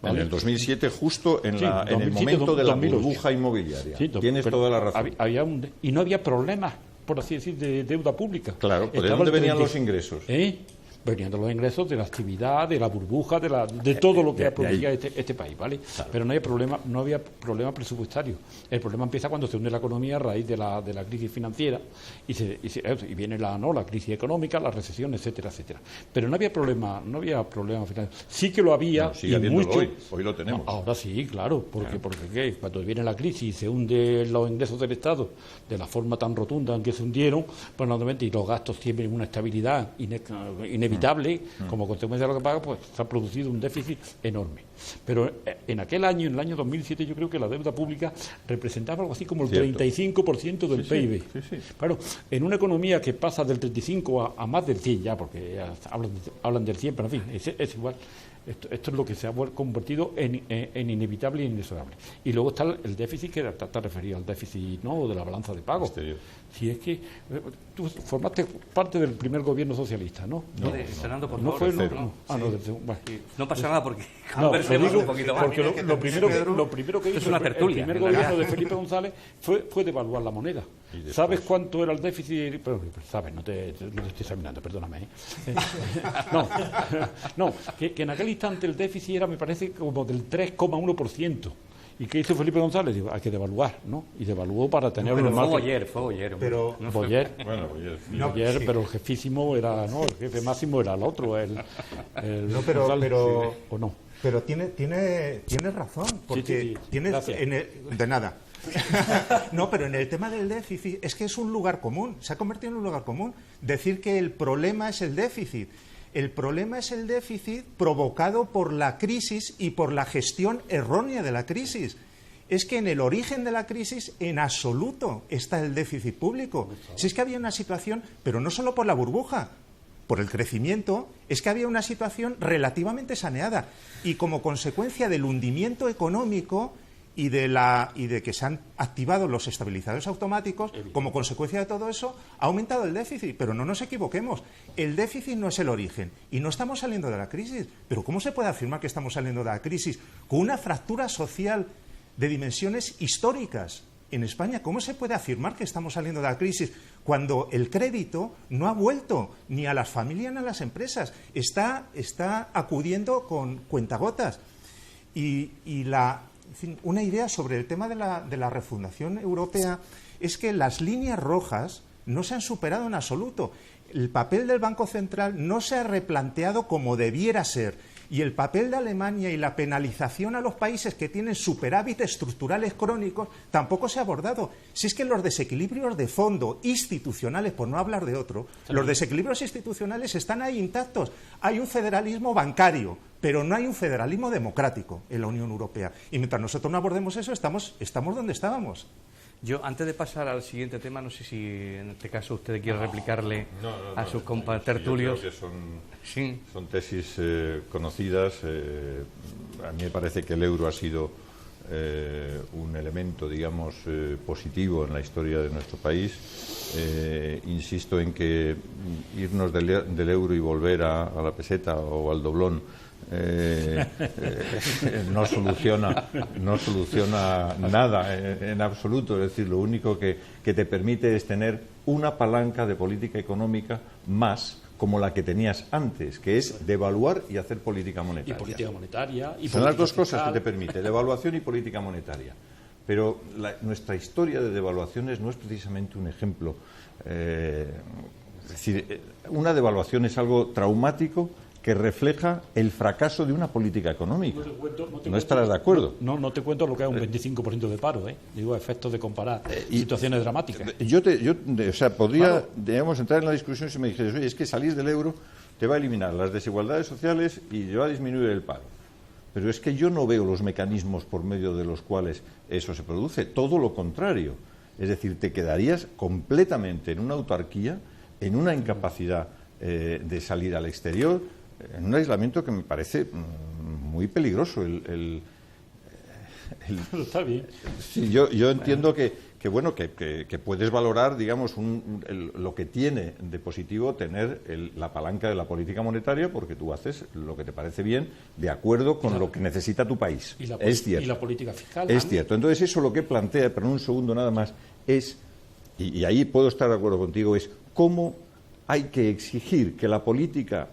[SPEAKER 5] ¿Vale? En el 2007, justo en el momento de la burbuja inmobiliaria. Sí, tienes toda la razón.
[SPEAKER 6] Y no había problemas, por así decir, de deuda pública.
[SPEAKER 5] Claro, ¿de dónde venían los ingresos?
[SPEAKER 6] venían de los ingresos, de la actividad, de la burbuja, de todo lo que producía este país, ¿vale? Claro. Pero no había problema presupuestario. El problema empieza cuando se hunde la economía a raíz de la crisis financiera y viene la crisis económica, la recesión, etcétera, etcétera. Pero no había problema financiero. Sí que lo había,
[SPEAKER 5] sigue
[SPEAKER 6] y mucho.
[SPEAKER 5] Hoy lo tenemos.
[SPEAKER 6] No, ahora sí, claro, porque ¿qué? Cuando viene la crisis y se hunden los ingresos del Estado de la forma tan rotunda en que se hundieron, pues normalmente, y los gastos tienen una estabilidad inevitable, como consecuencia de lo que paga, pues se ha producido un déficit enorme. Pero en aquel año, en el año 2007, yo creo que la deuda pública representaba algo así como el 35% del PIB. Sí. Claro, en una economía que pasa del 35 a más del 100 ya, porque ya hablan del 100, pero en fin, es igual. Esto es lo que se ha convertido en inevitable e inexorable. Y luego está el déficit, que está referido al déficit, ¿no?, de la balanza de pago. Si es que tú formaste parte del primer gobierno socialista, ¿no?
[SPEAKER 1] Fernando, por
[SPEAKER 6] favor.
[SPEAKER 1] No pasa nada porque
[SPEAKER 6] conversemos un poquito más. Porque lo primero que hizo el primer gobierno de Felipe González fue devaluar la moneda. ¿Sabes cuánto era el déficit? Sabes, no te estoy examinando, perdóname. No, que en aquel instante el déficit era, me parece, como del 3,1%. ¿Y qué hizo Felipe González? Digo, hay que devaluar, ¿no? Y devaluó para tener un
[SPEAKER 1] margen. Fue Boyer.
[SPEAKER 6] Pero el jefísimo era, ¿no? El jefe máximo era el otro,
[SPEAKER 3] Pero tiene razón, porque de nada. No, pero en el tema del déficit es que es un lugar común, se ha convertido en un lugar común. Decir que el problema es el déficit. El problema es el déficit provocado por la crisis y por la gestión errónea de la crisis. Es que en el origen de la crisis, en absoluto, está el déficit público. Si es que había una situación, pero no solo por la burbuja, por el crecimiento, es que había una situación relativamente saneada. Y como consecuencia del hundimiento económico y de que se han activado los estabilizadores automáticos, como consecuencia de todo eso, ha aumentado el déficit. Pero no nos equivoquemos, el déficit no es el origen y no estamos saliendo de la crisis. Pero ¿cómo se puede afirmar que estamos saliendo de la crisis con una fractura social de dimensiones históricas en España? ¿Cómo se puede afirmar que estamos saliendo de la crisis cuando el crédito no ha vuelto ni a las familias ni a las empresas? Está acudiendo con cuentagotas. En fin, una idea sobre el tema de la refundación europea es que las líneas rojas no se han superado en absoluto. El papel del Banco Central no se ha replanteado como debiera ser. Y el papel de Alemania y la penalización a los países que tienen superávit estructurales crónicos tampoco se ha abordado. Si es que los desequilibrios de fondo institucionales, por no hablar de otro, los desequilibrios institucionales están ahí intactos. Hay un federalismo bancario, pero no hay un federalismo democrático en la Unión Europea. Y mientras nosotros no abordemos eso, estamos donde estábamos.
[SPEAKER 1] Yo, antes de pasar al siguiente tema, no sé si en este caso usted quiere replicarle a sus compatertulios.
[SPEAKER 5] Yo creo que son tesis conocidas. A mí me parece que el euro ha sido un elemento, digamos, positivo en la historia de nuestro país. Insisto en que irnos del euro y volver a la peseta o al doblón no soluciona nada en absoluto. Es decir, lo único que te permite es tener una palanca de política económica más como la que tenías antes, que es devaluar y hacer política monetaria.
[SPEAKER 6] Y política monetaria.
[SPEAKER 5] Son las dos cosas que te permite, devaluación y política monetaria. Pero nuestra historia de devaluaciones no es precisamente un ejemplo. Es decir, una devaluación es algo traumático que refleja el fracaso de una política económica. ¿No estarás de acuerdo?
[SPEAKER 6] No te cuento lo que es un 25% de paro, Digo, efectos de comparar situaciones dramáticas.
[SPEAKER 5] Podría, digamos, entrar en la discusión si me dijeras, oye, es que salir del euro te va a eliminar las desigualdades sociales y te va a disminuir el paro. Pero es que yo no veo los mecanismos por medio de los cuales eso se produce. Todo lo contrario. Es decir, te quedarías completamente en una autarquía, en una incapacidad de salir al exterior, en un aislamiento que me parece muy peligroso.
[SPEAKER 6] Está bien.
[SPEAKER 5] Sí, yo entiendo que puedes valorar, digamos, lo que tiene de positivo tener la palanca de la política monetaria, porque tú haces lo que te parece bien de acuerdo con lo que necesita tu país. Es cierto.
[SPEAKER 6] Y la política fiscal.
[SPEAKER 5] Es cierto. Entonces eso lo que plantea, pero en un segundo nada más, es, y ahí puedo estar de acuerdo contigo, es cómo hay que exigir que la política,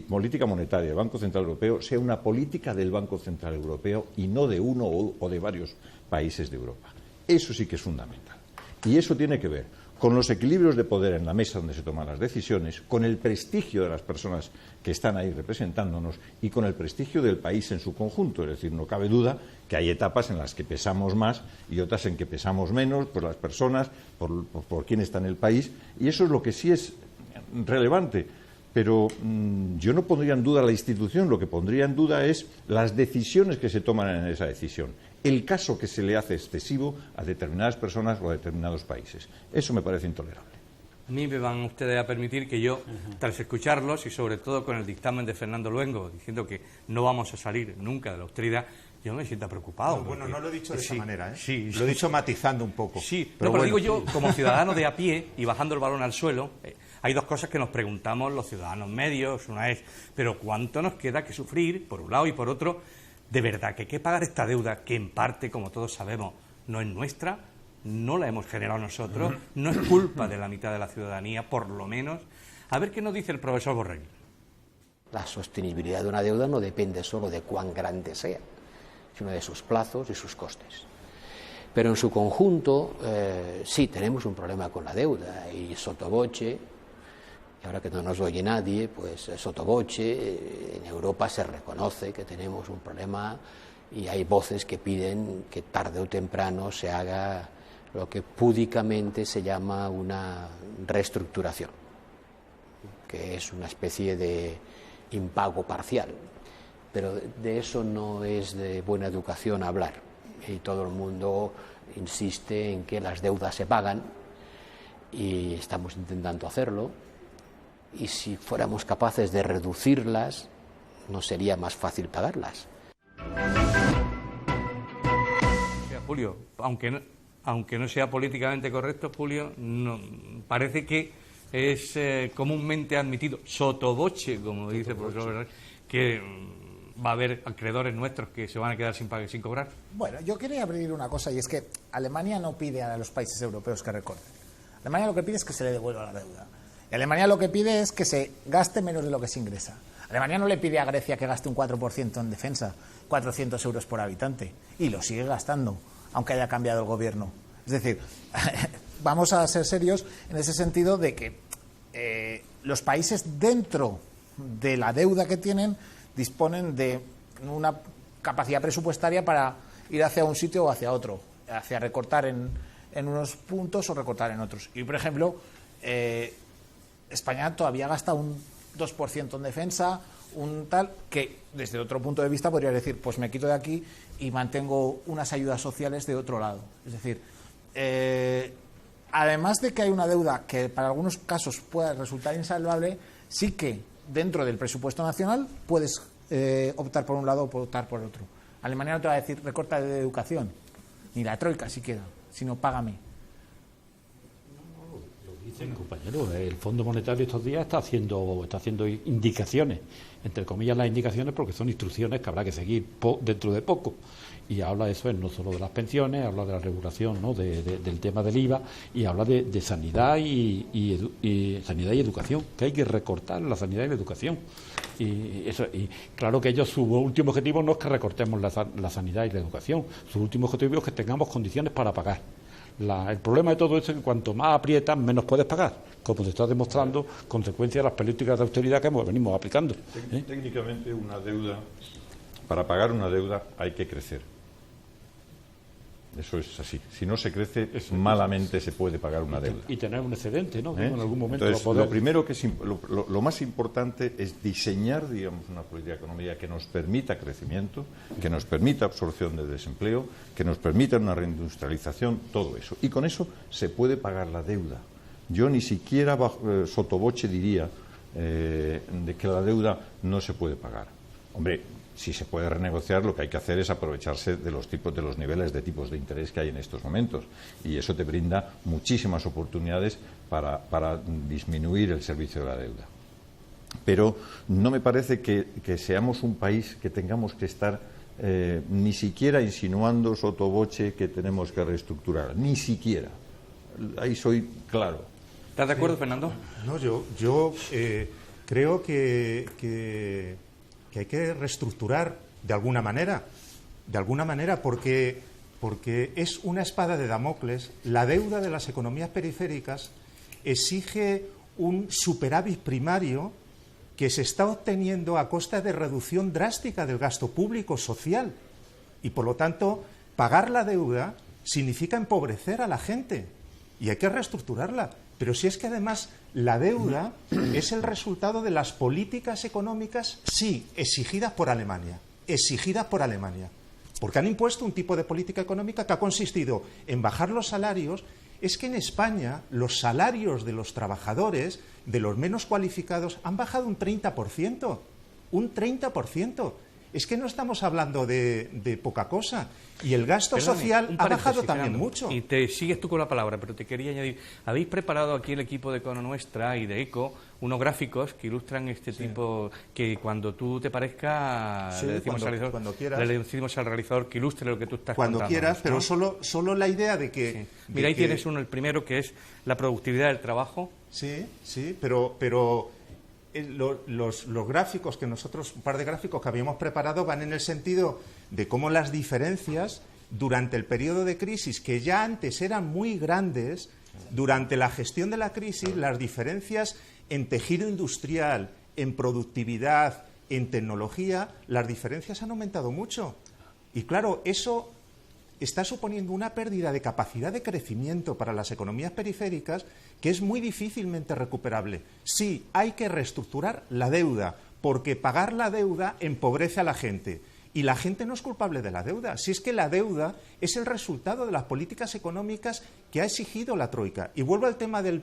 [SPEAKER 5] política monetaria del Banco Central Europeo sea una política del Banco Central Europeo y no de uno o de varios países de Europa. Eso sí que es fundamental. Y eso tiene que ver con los equilibrios de poder en la mesa donde se toman las decisiones, con el prestigio de las personas que están ahí representándonos y con el prestigio del país en su conjunto. Es decir, no cabe duda que hay etapas en las que pesamos más y otras en que pesamos menos por las personas, por quién está en el país, y eso es lo que sí es relevante. Pero yo no pondría en duda la institución, lo que pondría en duda es las decisiones que se toman en esa decisión, el caso que se le hace excesivo a determinadas personas o a determinados países. Eso me parece intolerable.
[SPEAKER 1] A mí me van ustedes a permitir que yo, tras escucharlos y sobre todo con el dictamen de Fernando Luengo, diciendo que no vamos a salir nunca de la austeridad, yo me sienta preocupado.
[SPEAKER 3] No, bueno, no lo he dicho de esa manera, ¿eh?
[SPEAKER 1] Sí,
[SPEAKER 3] lo he dicho matizando un poco.
[SPEAKER 1] Sí, pero
[SPEAKER 3] bueno,
[SPEAKER 1] digo yo, como ciudadano de a pie y bajando el balón al suelo, hay dos cosas que nos preguntamos los ciudadanos medios. Una es, ¿pero cuánto nos queda que sufrir, por un lado, y por otro, de verdad que hay que pagar esta deuda que en parte, como todos sabemos, no es nuestra, no la hemos generado nosotros, no es culpa de la mitad de la ciudadanía, por lo menos? A ver qué nos dice el profesor Borrell.
[SPEAKER 2] La sostenibilidad de una deuda no depende solo de cuán grande sea, sino de sus plazos y sus costes. Pero en su conjunto, sí, tenemos un problema con la deuda y sottovoce, y ahora que no nos oye nadie, pues sottovoce, en Europa se reconoce que tenemos un problema y hay voces que piden que tarde o temprano se haga lo que púdicamente se llama una reestructuración, que es una especie de impago parcial. Pero de eso no es de buena educación hablar, y todo el mundo insiste en que las deudas se pagan y estamos intentando hacerlo, y si fuéramos capaces de reducirlas, ¿no sería más fácil pagarlas?
[SPEAKER 1] Julio, aunque no sea políticamente correcto, Julio, no, parece que es comúnmente admitido, sottovoce, como dice el profesor, que va a haber acreedores nuestros que se van a quedar sin cobrar.
[SPEAKER 4] Bueno, yo quería abrir una cosa, y es que Alemania no pide a los países europeos que recorten. Alemania lo que pide es que se le devuelva la deuda. Y Alemania lo que pide es que se gaste menos de lo que se ingresa. Alemania no le pide a Grecia que gaste un 4% en defensa, 400 euros por habitante, y lo sigue gastando, aunque haya cambiado el gobierno. Es decir, vamos a ser serios en ese sentido de que los países dentro de la deuda que tienen disponen de una capacidad presupuestaria para ir hacia un sitio o hacia otro, hacia recortar en unos puntos o recortar en otros. Y, por ejemplo, España todavía gasta un 2% en defensa, un tal, que desde otro punto de vista podría decir, pues me quito de aquí y mantengo unas ayudas sociales de otro lado. Es decir, además de que hay una deuda que para algunos casos pueda resultar insalvable, sí que dentro del presupuesto nacional puedes optar por un lado o optar por otro. Alemania no te va a decir recorta de educación, ni la troika siquiera, sino págame.
[SPEAKER 6] Dicen, compañero, el Fondo Monetario estos días está haciendo indicaciones, entre comillas las indicaciones, porque son instrucciones que habrá que seguir dentro de poco. Y habla de eso, no solo de las pensiones, habla de la regulación, ¿no?, del tema del IVA, y habla de sanidad y sanidad y educación, que hay que recortar la sanidad y la educación. Y claro que ellos, su último objetivo no es que recortemos la sanidad y la educación, su último objetivo es que tengamos condiciones para pagar. El problema de todo esto es que cuanto más aprietas, menos puedes pagar, como se está demostrando, consecuencia de las políticas de austeridad que venimos aplicando.
[SPEAKER 5] Técnicamente, una deuda, para pagar una deuda hay que crecer. Eso es así. Si no se crece, malamente se puede pagar una deuda.
[SPEAKER 6] Y tener un excedente, ¿no? En algún momento.
[SPEAKER 5] Entonces, lo más importante es diseñar, digamos, una política económica que nos permita crecimiento, que nos permita absorción de desempleo, que nos permita una reindustrialización, todo eso. Y con eso se puede pagar la deuda. Yo ni siquiera sottovoce diría de que la deuda no se puede pagar. Hombre, si se puede renegociar, lo que hay que hacer es aprovecharse de los niveles de tipos de interés que hay en estos momentos, y eso te brinda muchísimas oportunidades para disminuir el servicio de la deuda. Pero no me parece que seamos un país que tengamos que estar ni siquiera insinuando sottovoce que tenemos que reestructurar, ni siquiera. Ahí soy claro.
[SPEAKER 1] ¿Estás de acuerdo, Fernando?
[SPEAKER 3] No, yo creo que hay que reestructurar de alguna manera, porque es una espada de Damocles. La deuda de las economías periféricas exige un superávit primario que se está obteniendo a costa de reducción drástica del gasto público social. Y, por lo tanto, pagar la deuda significa empobrecer a la gente y hay que reestructurarla. Pero si es que, además, la deuda es el resultado de las políticas económicas, sí, exigidas por Alemania, porque han impuesto un tipo de política económica que ha consistido en bajar los salarios. Es que en España los salarios de los trabajadores, de los menos cualificados, han bajado un 30%. Un 30%. Es que no estamos hablando de poca cosa. Y el gasto social ha bajado también mucho.
[SPEAKER 1] Y te sigues tú con la palabra, pero te quería añadir. Habéis preparado aquí el equipo de Econo Nuestra y de ECO unos gráficos que ilustran este tipo, que cuando tú te parezca,
[SPEAKER 3] sí,
[SPEAKER 1] le decimos
[SPEAKER 3] cuando quieras.
[SPEAKER 1] Le decimos al realizador que ilustre lo que tú estás
[SPEAKER 3] cuando
[SPEAKER 1] contando.
[SPEAKER 3] Quieras,
[SPEAKER 1] ¿no?
[SPEAKER 3] pero solo la idea de que...
[SPEAKER 1] Sí. Mira, ahí tienes uno, el primero, que es la productividad del trabajo.
[SPEAKER 3] Sí, pero los gráficos que nosotros, un par de gráficos que habíamos preparado, van en el sentido de cómo las diferencias durante el periodo de crisis, que ya antes eran muy grandes, durante la gestión de la crisis, las diferencias en tejido industrial, en productividad, en tecnología, las diferencias han aumentado mucho. Y claro, eso está suponiendo una pérdida de capacidad de crecimiento para las economías periféricas que es muy difícilmente recuperable. Sí, hay que reestructurar la deuda, porque pagar la deuda empobrece a la gente. Y la gente no es culpable de la deuda. Si es que la deuda es el resultado de las políticas económicas que ha exigido la Troika. Y vuelvo al tema del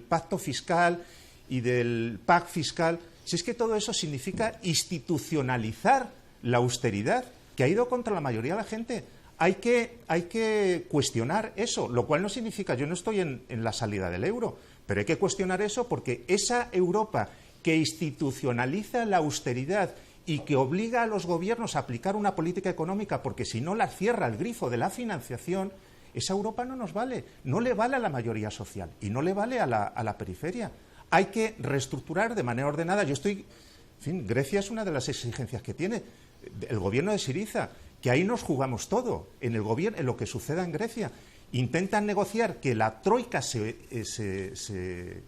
[SPEAKER 3] pacto fiscal y del PAC fiscal. Si es que todo eso significa institucionalizar la austeridad, que ha ido contra la mayoría de la gente. Hay que cuestionar eso, lo cual no significa, yo no estoy en la salida del euro, pero hay que cuestionar eso, porque esa Europa que institucionaliza la austeridad y que obliga a los gobiernos a aplicar una política económica, porque si no la cierra el grifo de la financiación, esa Europa no nos vale, no le vale a la mayoría social y no le vale a la periferia. Hay que reestructurar de manera ordenada. En fin, Grecia es una de las exigencias que tiene el gobierno de Syriza, que ahí nos jugamos todo, en el gobierno, en lo que suceda en Grecia. Intentan negociar, que la Troika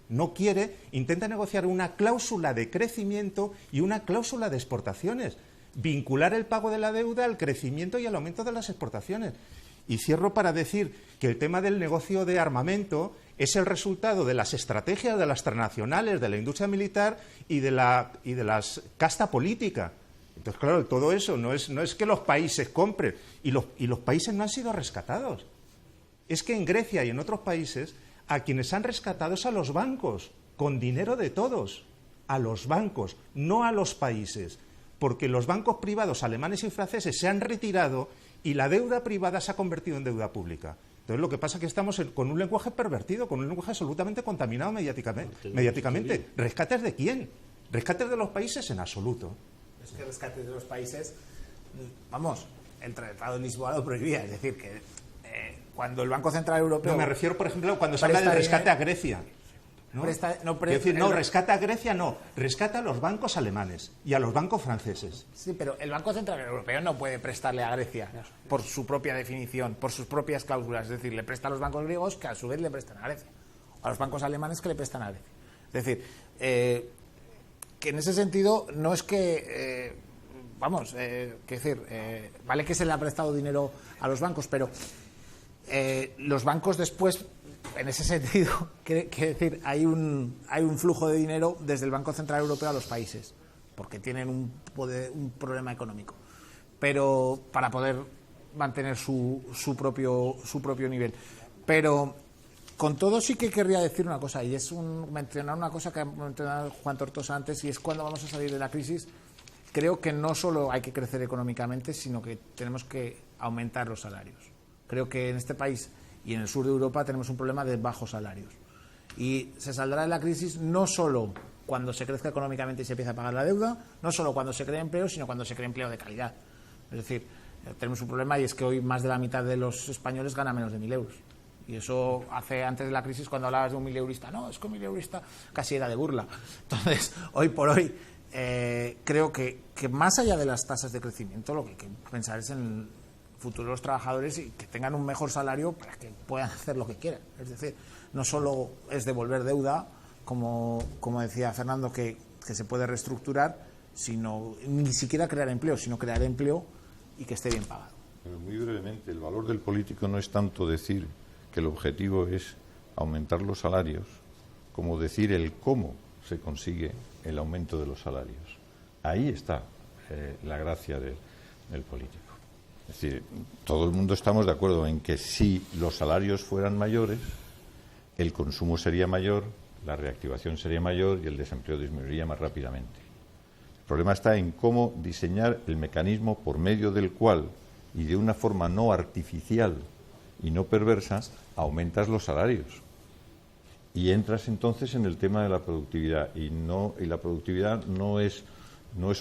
[SPEAKER 3] no quiere, intenta negociar una cláusula de crecimiento y una cláusula de exportaciones, vincular el pago de la deuda al crecimiento y al aumento de las exportaciones. Y cierro para decir que el tema del negocio de armamento es el resultado de las estrategias de las transnacionales, de la industria militar y de la casta política. Entonces, claro, todo eso no es que los países compren, y los países no han sido rescatados. Es que en Grecia y en otros países a quienes han rescatado es a los bancos, con dinero de todos, a los bancos, no a los países, porque los bancos privados alemanes y franceses se han retirado y la deuda privada se ha convertido en deuda pública. Entonces, lo que pasa es que estamos con un lenguaje pervertido, con un lenguaje absolutamente contaminado mediáticamente. ¿Rescates de quién? ¿Rescates de los países? En absoluto.
[SPEAKER 4] Es que rescates de los países, vamos, el Tratado de Lisboa lo prohibía, es decir, que cuando el Banco Central Europeo...
[SPEAKER 3] No, me refiero, por ejemplo, cuando se habla del rescate a Grecia. ¿No? Rescata a Grecia, no. Rescata a los bancos alemanes y a los bancos franceses.
[SPEAKER 4] Sí, pero el Banco Central Europeo no puede prestarle a Grecia por su propia definición, por sus propias cláusulas. Es decir, le presta a los bancos griegos, que a su vez le prestan a Grecia. A los bancos alemanes, que le prestan a Grecia. Es decir, que en ese sentido no es que... vale que se le ha prestado dinero a los bancos, pero los bancos después... En ese sentido, quiere decir, hay un flujo de dinero desde el Banco Central Europeo a los países, porque tienen un problema económico, pero para poder mantener su propio nivel. Pero con todo sí que querría decir una cosa, y es mencionar una cosa que ha mencionado Juan Tortosa antes, y es cuando vamos a salir de la crisis. Creo que no solo hay que crecer económicamente, sino que tenemos que aumentar los salarios. Creo que en este país y en el sur de Europa tenemos un problema de bajos salarios. Y se saldrá de la crisis no solo cuando se crezca económicamente y se empiece a pagar la deuda, no solo cuando se cree empleo, sino cuando se cree empleo de calidad. Es decir, tenemos un problema, y es que hoy más de la mitad de los españoles gana menos de 1.000 euros. Y eso hace antes de la crisis, cuando hablabas de un mileurista, no, es que un mileurista casi era de burla. Entonces, hoy por hoy, creo que más allá de las tasas de crecimiento, lo que hay que pensar es en el futuro de los trabajadores y que tengan un mejor salario para que puedan hacer lo que quieran. Es decir, no solo es devolver deuda, como decía Fernando, que se puede reestructurar, sino ni siquiera crear empleo, sino crear empleo y que esté bien pagado.
[SPEAKER 5] Pero muy brevemente, el valor del político no es tanto decir que el objetivo es aumentar los salarios, como decir el cómo se consigue el aumento de los salarios. Ahí está la gracia del político. Es decir, todo el mundo estamos de acuerdo en que si los salarios fueran mayores, el consumo sería mayor, la reactivación sería mayor y el desempleo disminuiría más rápidamente. El problema está en cómo diseñar el mecanismo por medio del cual, y de una forma no artificial y no perversa, aumentas los salarios. Y entras entonces en el tema de la productividad. Y la productividad no es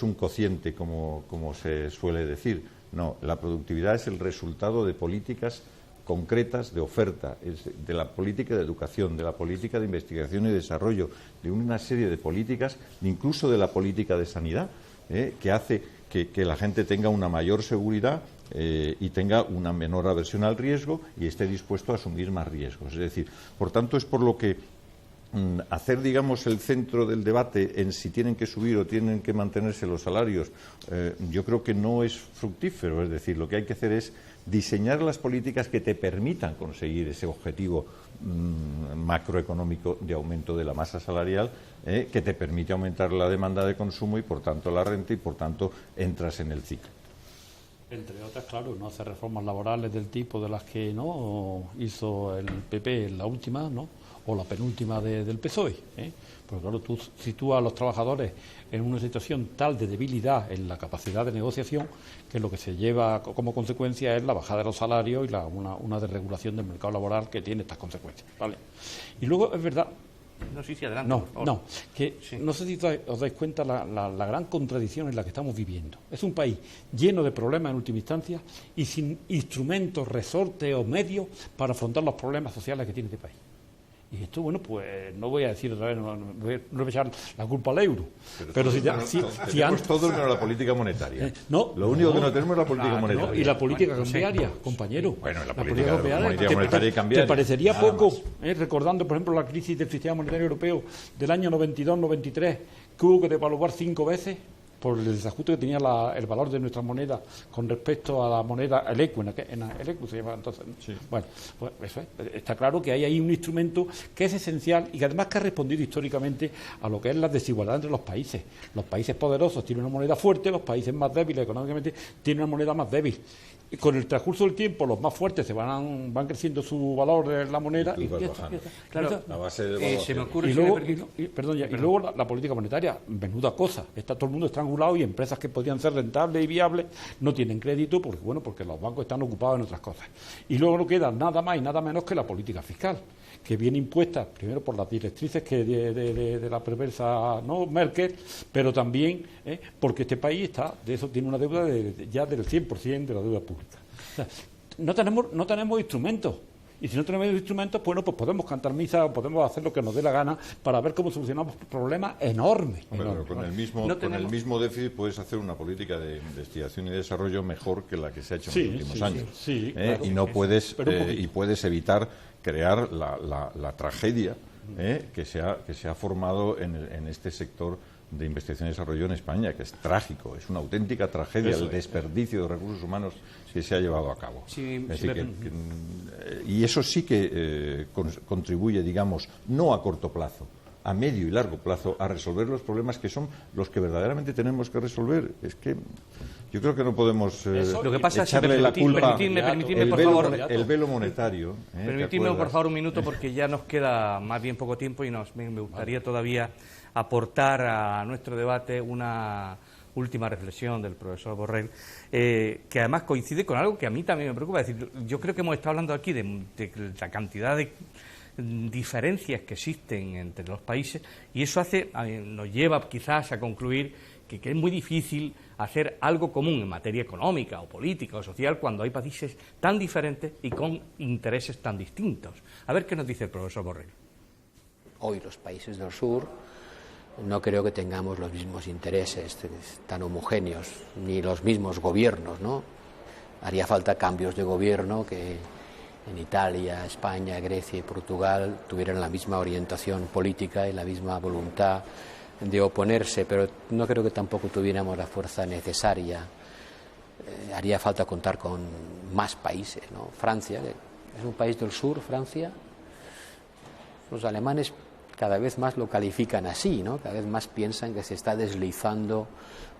[SPEAKER 5] un cociente como se suele decir. No, la productividad es el resultado de políticas concretas de oferta, de la política de educación, de la política de investigación y desarrollo, de una serie de políticas, incluso de la política de sanidad, que hace que la gente tenga una mayor seguridad y tenga una menor aversión al riesgo y esté dispuesto a asumir más riesgos. Es decir, por tanto, es por lo que hacer, digamos, el centro del debate en si tienen que subir o tienen que mantenerse los salarios, yo creo que no es fructífero. Es decir, lo que hay que hacer es diseñar las políticas que te permitan conseguir ese objetivo macroeconómico de aumento de la masa salarial, que te permite aumentar la demanda de consumo y, por tanto, la renta y, por tanto, entras en el ciclo.
[SPEAKER 6] Entre otras, claro, no hacer reformas laborales del tipo de las que no hizo el PP en la última, ¿no?, o la penúltima del PSOE, Porque claro, tú sitúas a los trabajadores en una situación tal de debilidad en la capacidad de negociación que lo que se lleva como consecuencia es la bajada de los salarios y una desregulación del mercado laboral que tiene estas consecuencias, ¿vale? Y luego es verdad.
[SPEAKER 1] No, sí, adelante,
[SPEAKER 6] no,
[SPEAKER 1] por favor.
[SPEAKER 6] no, que sí. No sé si os dais cuenta la gran contradicción en la que estamos viviendo. Es un país lleno de problemas en última instancia y sin instrumentos, resortes o medios para afrontar los problemas sociales que tiene este país. Y esto, bueno, pues no voy a decir otra vez, no voy a echar la culpa al euro. Pero si
[SPEAKER 5] tenemos todo menos la política monetaria.
[SPEAKER 6] No,
[SPEAKER 5] lo único que no tenemos es la política monetaria.
[SPEAKER 6] No, y la política cambiaria, compañero.
[SPEAKER 5] Bueno, la política monetaria y cambiaria.
[SPEAKER 6] ¿Te parecería poco, recordando, por ejemplo, la crisis del sistema monetario europeo del año 92-93, que hubo que devaluar 5 veces? Por el desajuste que tenía el valor de nuestra moneda con respecto a la moneda, el ECU se llama entonces, ¿no? Sí. Bueno, pues eso es. Está claro que hay ahí un instrumento que es esencial y que además que ha respondido históricamente a lo que es la desigualdad entre los países. Los países poderosos tienen una moneda fuerte, los países más débiles económicamente tienen una moneda más débil. Y con el transcurso del tiempo, los más fuertes van creciendo su valor de la moneda y
[SPEAKER 1] claro,
[SPEAKER 5] la base de
[SPEAKER 1] se me ocurre.
[SPEAKER 6] Y luego la política monetaria, menuda cosa. Está todo el mundo estrangulado y empresas que podían ser rentables y viables no tienen crédito porque los bancos están ocupados en otras cosas. Y luego no queda nada más y nada menos que la política fiscal, que viene impuesta primero por las directrices de la perversa Merkel, pero también porque este país tiene una deuda ya del 100% de la deuda pública. O sea, no tenemos instrumentos. Y si no tenemos instrumentos, pues podemos cantar misa o podemos hacer lo que nos dé la gana para ver cómo solucionamos problemas enormes.
[SPEAKER 5] Pero con el mismo déficit puedes hacer una política de investigación y desarrollo mejor que la que se ha hecho en los últimos años.
[SPEAKER 6] Sí, claro,
[SPEAKER 5] y no puedes evitar crear la tragedia que se ha formado en este sector de investigación y desarrollo en España, que es trágico, es una auténtica tragedia el desperdicio de recursos humanos que se ha llevado a cabo. Y eso sí que contribuye, digamos, no a corto plazo, a medio y largo plazo, a resolver los problemas que son los que verdaderamente tenemos que resolver. Es que yo creo que no podemos
[SPEAKER 1] lo que pasa
[SPEAKER 5] echarle
[SPEAKER 1] es
[SPEAKER 5] la culpa
[SPEAKER 1] permitidme, por favor,
[SPEAKER 5] el velo monetario.
[SPEAKER 1] Permitidme, por favor, un minuto, porque ya nos queda más bien poco tiempo y me gustaría todavía aportar a nuestro debate una última reflexión del profesor Borrell, que además coincide con algo que a mí también me preocupa. Es decir, yo creo que hemos estado hablando aquí de la cantidad de diferencias que existen entre los países y eso nos lleva quizás a concluir que es muy difícil hacer algo común en materia económica o política o social cuando hay países tan diferentes y con intereses tan distintos? A ver qué nos dice el profesor Borrell.
[SPEAKER 2] Hoy los países del sur no creo que tengamos los mismos intereses tan homogéneos, ni los mismos gobiernos, ¿no? Haría falta cambios de gobierno que en Italia, España, Grecia y Portugal tuvieran la misma orientación política y la misma voluntad de oponerse, pero no creo que tampoco tuviéramos la fuerza necesaria. Haría falta contar con más países, ¿no? Francia, que es un país del sur, Francia. Los alemanes cada vez más lo califican así, ¿no? Cada vez más piensan que se está deslizando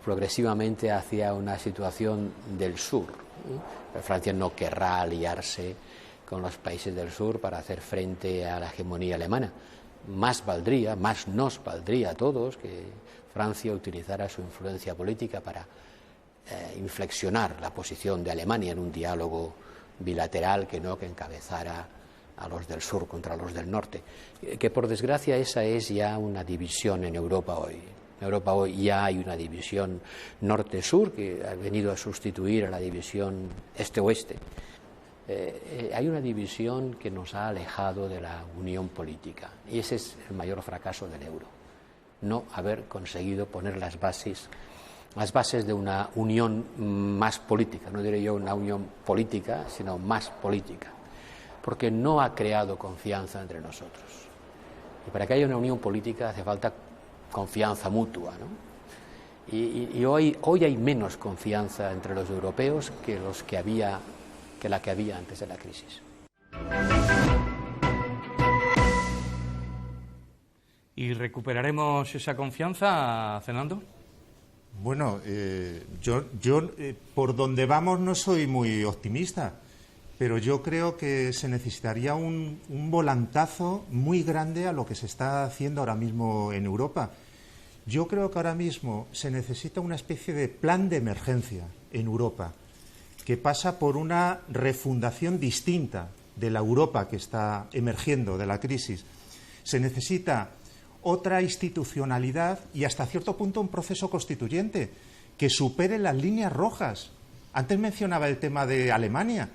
[SPEAKER 2] progresivamente hacia una situación del sur, ¿no? Pero Francia no querrá aliarse con los países del sur para hacer frente a la hegemonía alemana. Más nos valdría a todos que Francia utilizara su influencia política para inflexionar la posición de Alemania en un diálogo bilateral que encabezara a los del sur contra los del norte. Que por desgracia esa es ya una división en Europa hoy. En Europa hoy ya hay una división norte-sur que ha venido a sustituir a la división este-oeste. Hay una división que nos ha alejado de la unión política y ese es el mayor fracaso del euro, no haber conseguido poner las bases de una unión más política, no diré yo una unión política, sino más política, porque no ha creado confianza entre nosotros. Y para que haya una unión política hace falta confianza mutua, ¿no? Y hoy hay menos confianza entre los europeos que la que había antes de la crisis.
[SPEAKER 1] ¿Y recuperaremos esa confianza, Fernando?
[SPEAKER 3] Bueno, yo por donde vamos no soy muy optimista, pero yo creo que se necesitaría un volantazo muy grande a lo que se está haciendo ahora mismo en Europa. Yo creo que ahora mismo se necesita una especie de plan de emergencia en Europa, que pasa por una refundación distinta de la Europa que está emergiendo de la crisis. Se necesita otra institucionalidad y hasta cierto punto un proceso constituyente que supere las líneas rojas. Antes mencionaba el tema de Alemania,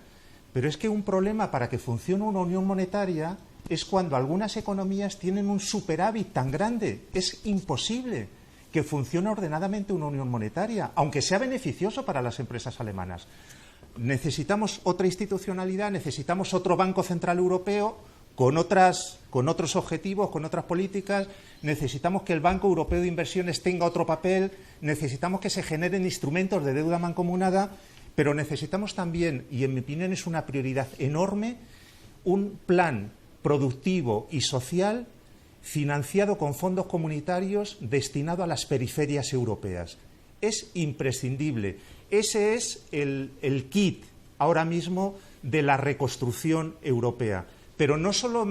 [SPEAKER 3] pero es que un problema para que funcione una unión monetaria es cuando algunas economías tienen un superávit tan grande. Es imposible que funcione ordenadamente una unión monetaria, aunque sea beneficioso para las empresas alemanas. Necesitamos otra institucionalidad, necesitamos otro Banco Central Europeo con otros objetivos, con otras políticas, necesitamos que el Banco Europeo de Inversiones tenga otro papel, necesitamos que se generen instrumentos de deuda mancomunada, pero necesitamos también, y en mi opinión es una prioridad enorme, un plan productivo y social financiado con fondos comunitarios destinado a las periferias europeas. Es imprescindible. Ese es el kit ahora mismo de la reconstrucción europea. Pero no solo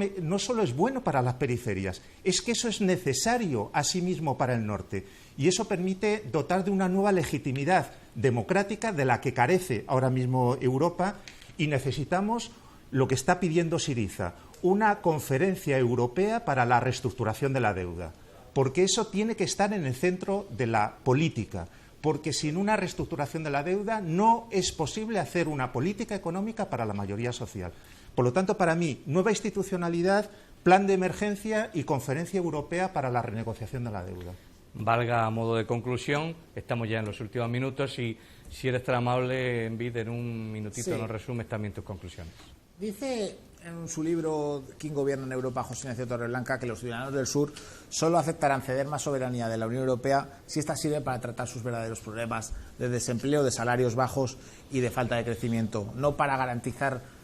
[SPEAKER 3] es bueno para las periferias, es que eso es necesario asimismo para el norte. Y eso permite dotar de una nueva legitimidad democrática de la que carece ahora mismo Europa, y necesitamos lo que está pidiendo Syriza, una conferencia europea para la reestructuración de la deuda, porque eso tiene que estar en el centro de la política, porque sin una reestructuración de la deuda no es posible hacer una política económica para la mayoría social. Por lo tanto, para mí, nueva institucionalidad, plan de emergencia y conferencia europea para la renegociación de la deuda.
[SPEAKER 1] Valga a modo de conclusión, estamos ya en los últimos minutos y si eres tan amable, Envid, en un minutito nos resumes también tus conclusiones.
[SPEAKER 4] Dice en su libro ¿Quién gobierna en Europa?, José Ignacio Torreblanca, que los ciudadanos del sur solo aceptarán ceder más soberanía de la Unión Europea si ésta sirve para tratar sus verdaderos problemas de desempleo, de salarios bajos y de falta de crecimiento, no para garantizar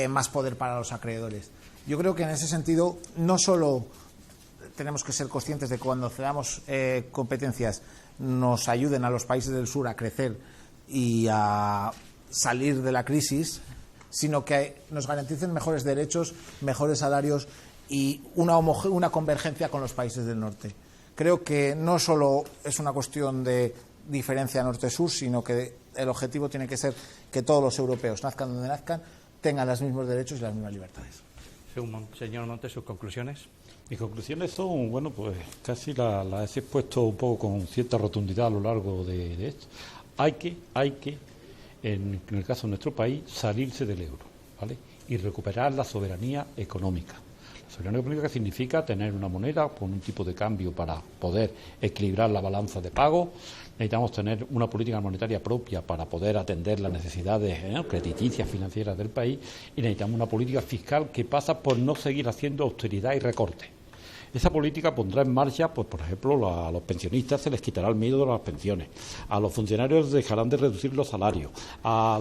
[SPEAKER 4] más poder para los acreedores. Yo creo que en ese sentido no solo tenemos que ser conscientes de que cuando cedamos competencias nos ayuden a los países del sur a crecer y a salir de la crisis, sino que nos garanticen mejores derechos, mejores salarios y una convergencia con los países del norte. Creo que no solo es una cuestión de diferencia norte-sur, sino que el objetivo tiene que ser que todos los europeos, nazcan donde nazcan, tengan los mismos derechos y las mismas libertades.
[SPEAKER 1] Señor Montes, sus conclusiones.
[SPEAKER 6] Mis conclusiones son, bueno, pues casi las he expuesto un poco con cierta rotundidad a lo largo de esto. Hay que, en el caso de nuestro país, salirse del euro, ¿vale? Y recuperar la soberanía económica. La soberanía económica significa tener una moneda con un tipo de cambio para poder equilibrar la balanza de pago. Necesitamos tener una política monetaria propia para poder atender las necesidades crediticias financieras del país, y necesitamos una política fiscal que pasa por no seguir haciendo austeridad y recortes. Esa política pondrá en marcha, pues por ejemplo, a los pensionistas se les quitará el miedo de las pensiones, a los funcionarios dejarán de reducir los salarios, a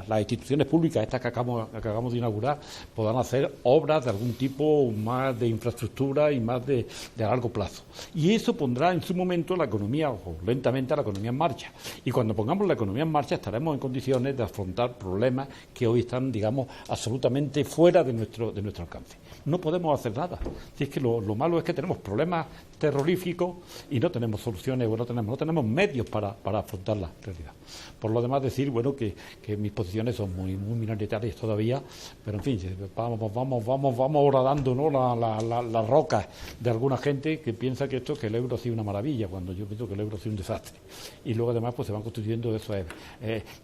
[SPEAKER 6] las instituciones públicas, estas que acabamos de inaugurar, podrán hacer obras de algún tipo más de infraestructura y más de largo plazo. Y eso pondrá en su momento la economía, o lentamente, la economía en marcha. Y cuando pongamos la economía en marcha estaremos en condiciones de afrontar problemas que hoy están, digamos, absolutamente fuera de nuestro alcance. No podemos hacer nada. Si es que lo malo es que tenemos problemas terroríficos y no tenemos soluciones, no tenemos medios para afrontar la realidad. Por lo demás, decir, bueno, que mis posiciones son muy minoritarias todavía, pero en fin, vamos horadando, ¿no?, las rocas de alguna gente que piensa que el euro ha sido una maravilla, cuando yo pienso que el euro ha sido un desastre. Y luego además pues se van constituyendo eso,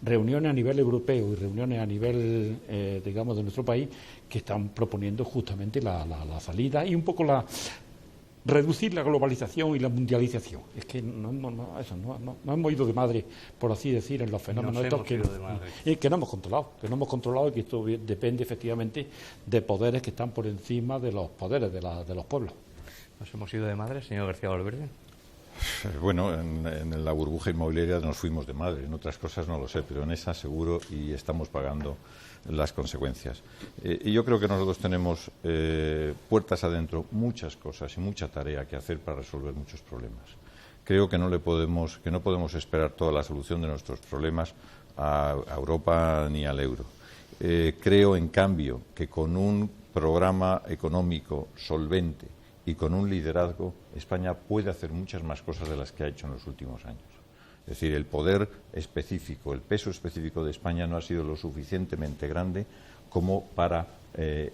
[SPEAKER 6] reuniones a nivel europeo y reuniones a nivel, digamos, de nuestro país, que están proponiendo justamente la salida y un poco reducir la globalización y la mundialización. Es que no hemos ido de madre, por así decir, en los fenómenos estos que no hemos controlado, y que esto depende efectivamente de poderes que están por encima de los poderes de los pueblos.
[SPEAKER 1] ¿Nos hemos ido de madre, señor García Valverde?
[SPEAKER 5] Bueno, en la burbuja inmobiliaria nos fuimos de madre, en otras cosas no lo sé, pero en esa seguro, y estamos pagando las consecuencias. Y yo creo que nosotros tenemos puertas adentro muchas cosas y mucha tarea que hacer para resolver muchos problemas. Creo que no podemos esperar toda la solución de nuestros problemas a Europa ni al euro. Creo, en cambio, que con un programa económico solvente y con un liderazgo, España puede hacer muchas más cosas de las que ha hecho en los últimos años. Es decir, el poder específico, el peso específico de España no ha sido lo suficientemente grande como para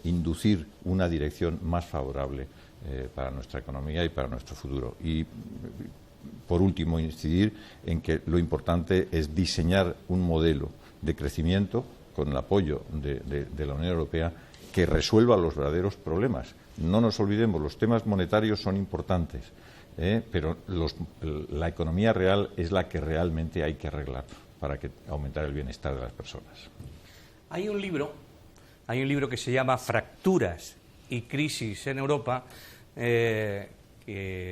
[SPEAKER 5] inducir una dirección más favorable para nuestra economía y para nuestro futuro. Y, por último, incidir en que lo importante es diseñar un modelo de crecimiento con el apoyo de la Unión Europea que resuelva los verdaderos problemas. No nos olvidemos, los temas monetarios son importantes, pero la economía real es la que realmente hay que arreglar para aumentar el bienestar de las personas.
[SPEAKER 1] Hay un libro que se llama Fracturas y crisis en Europa, que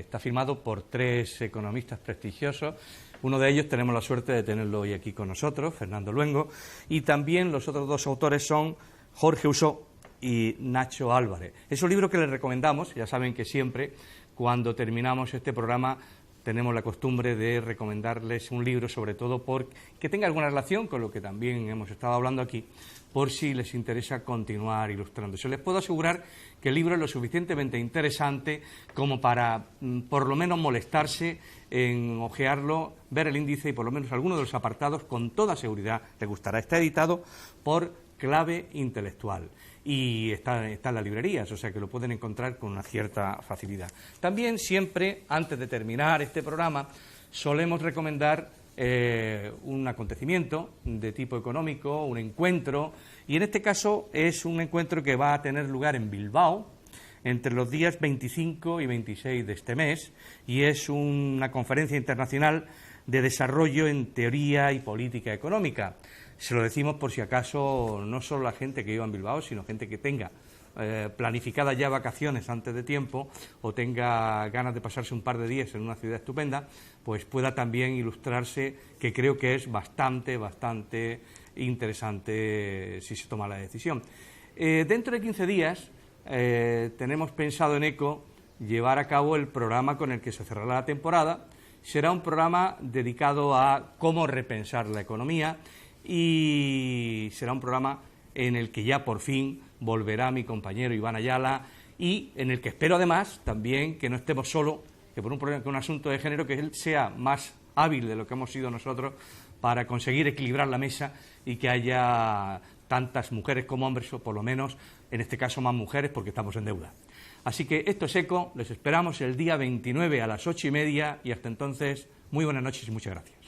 [SPEAKER 1] está firmado por 3 economistas prestigiosos. Uno de ellos tenemos la suerte de tenerlo hoy aquí con nosotros, Fernando Luengo, y también los otros 2 autores son Jorge Usó y Nacho Álvarez. Es un libro que les recomendamos. Ya saben que siempre, cuando terminamos este programa, tenemos la costumbre de recomendarles un libro, sobre todo porque tenga alguna relación con lo que también hemos estado hablando aquí, por si les interesa continuar ilustrándose. Les puedo asegurar que el libro es lo suficientemente interesante como para, por lo menos, molestarse en hojearlo, ver el índice y por lo menos alguno de los apartados, con toda seguridad les gustará. Está editado por Clave Intelectual y está en las librerías, o sea que lo pueden encontrar con una cierta facilidad. También siempre, antes de terminar este programa, solemos recomendar un acontecimiento de tipo económico, un encuentro, y en este caso es un encuentro que va a tener lugar en Bilbao entre los días 25 y 26 de este mes, y es una conferencia internacional de desarrollo en teoría y política económica. Se lo decimos por si acaso no solo la gente que viva en Bilbao, sino gente que tenga planificadas ya vacaciones antes de tiempo o tenga ganas de pasarse un par de días en una ciudad estupenda, pues pueda también ilustrarse, que creo que es bastante interesante si se toma la decisión. Dentro de 15 días tenemos pensado en ECO llevar a cabo el programa con el que se cerrará la temporada. Será un programa dedicado a cómo repensar la economía y será un programa en el que ya por fin volverá mi compañero Iván Ayala y en el que espero además también que no estemos solo, que por un asunto de género, que él sea más hábil de lo que hemos sido nosotros para conseguir equilibrar la mesa y que haya tantas mujeres como hombres, o por lo menos, en este caso, más mujeres, porque estamos en deuda. Así que esto es ECO, les esperamos el día 29 a las 8:30 y hasta entonces, muy buenas noches y muchas gracias.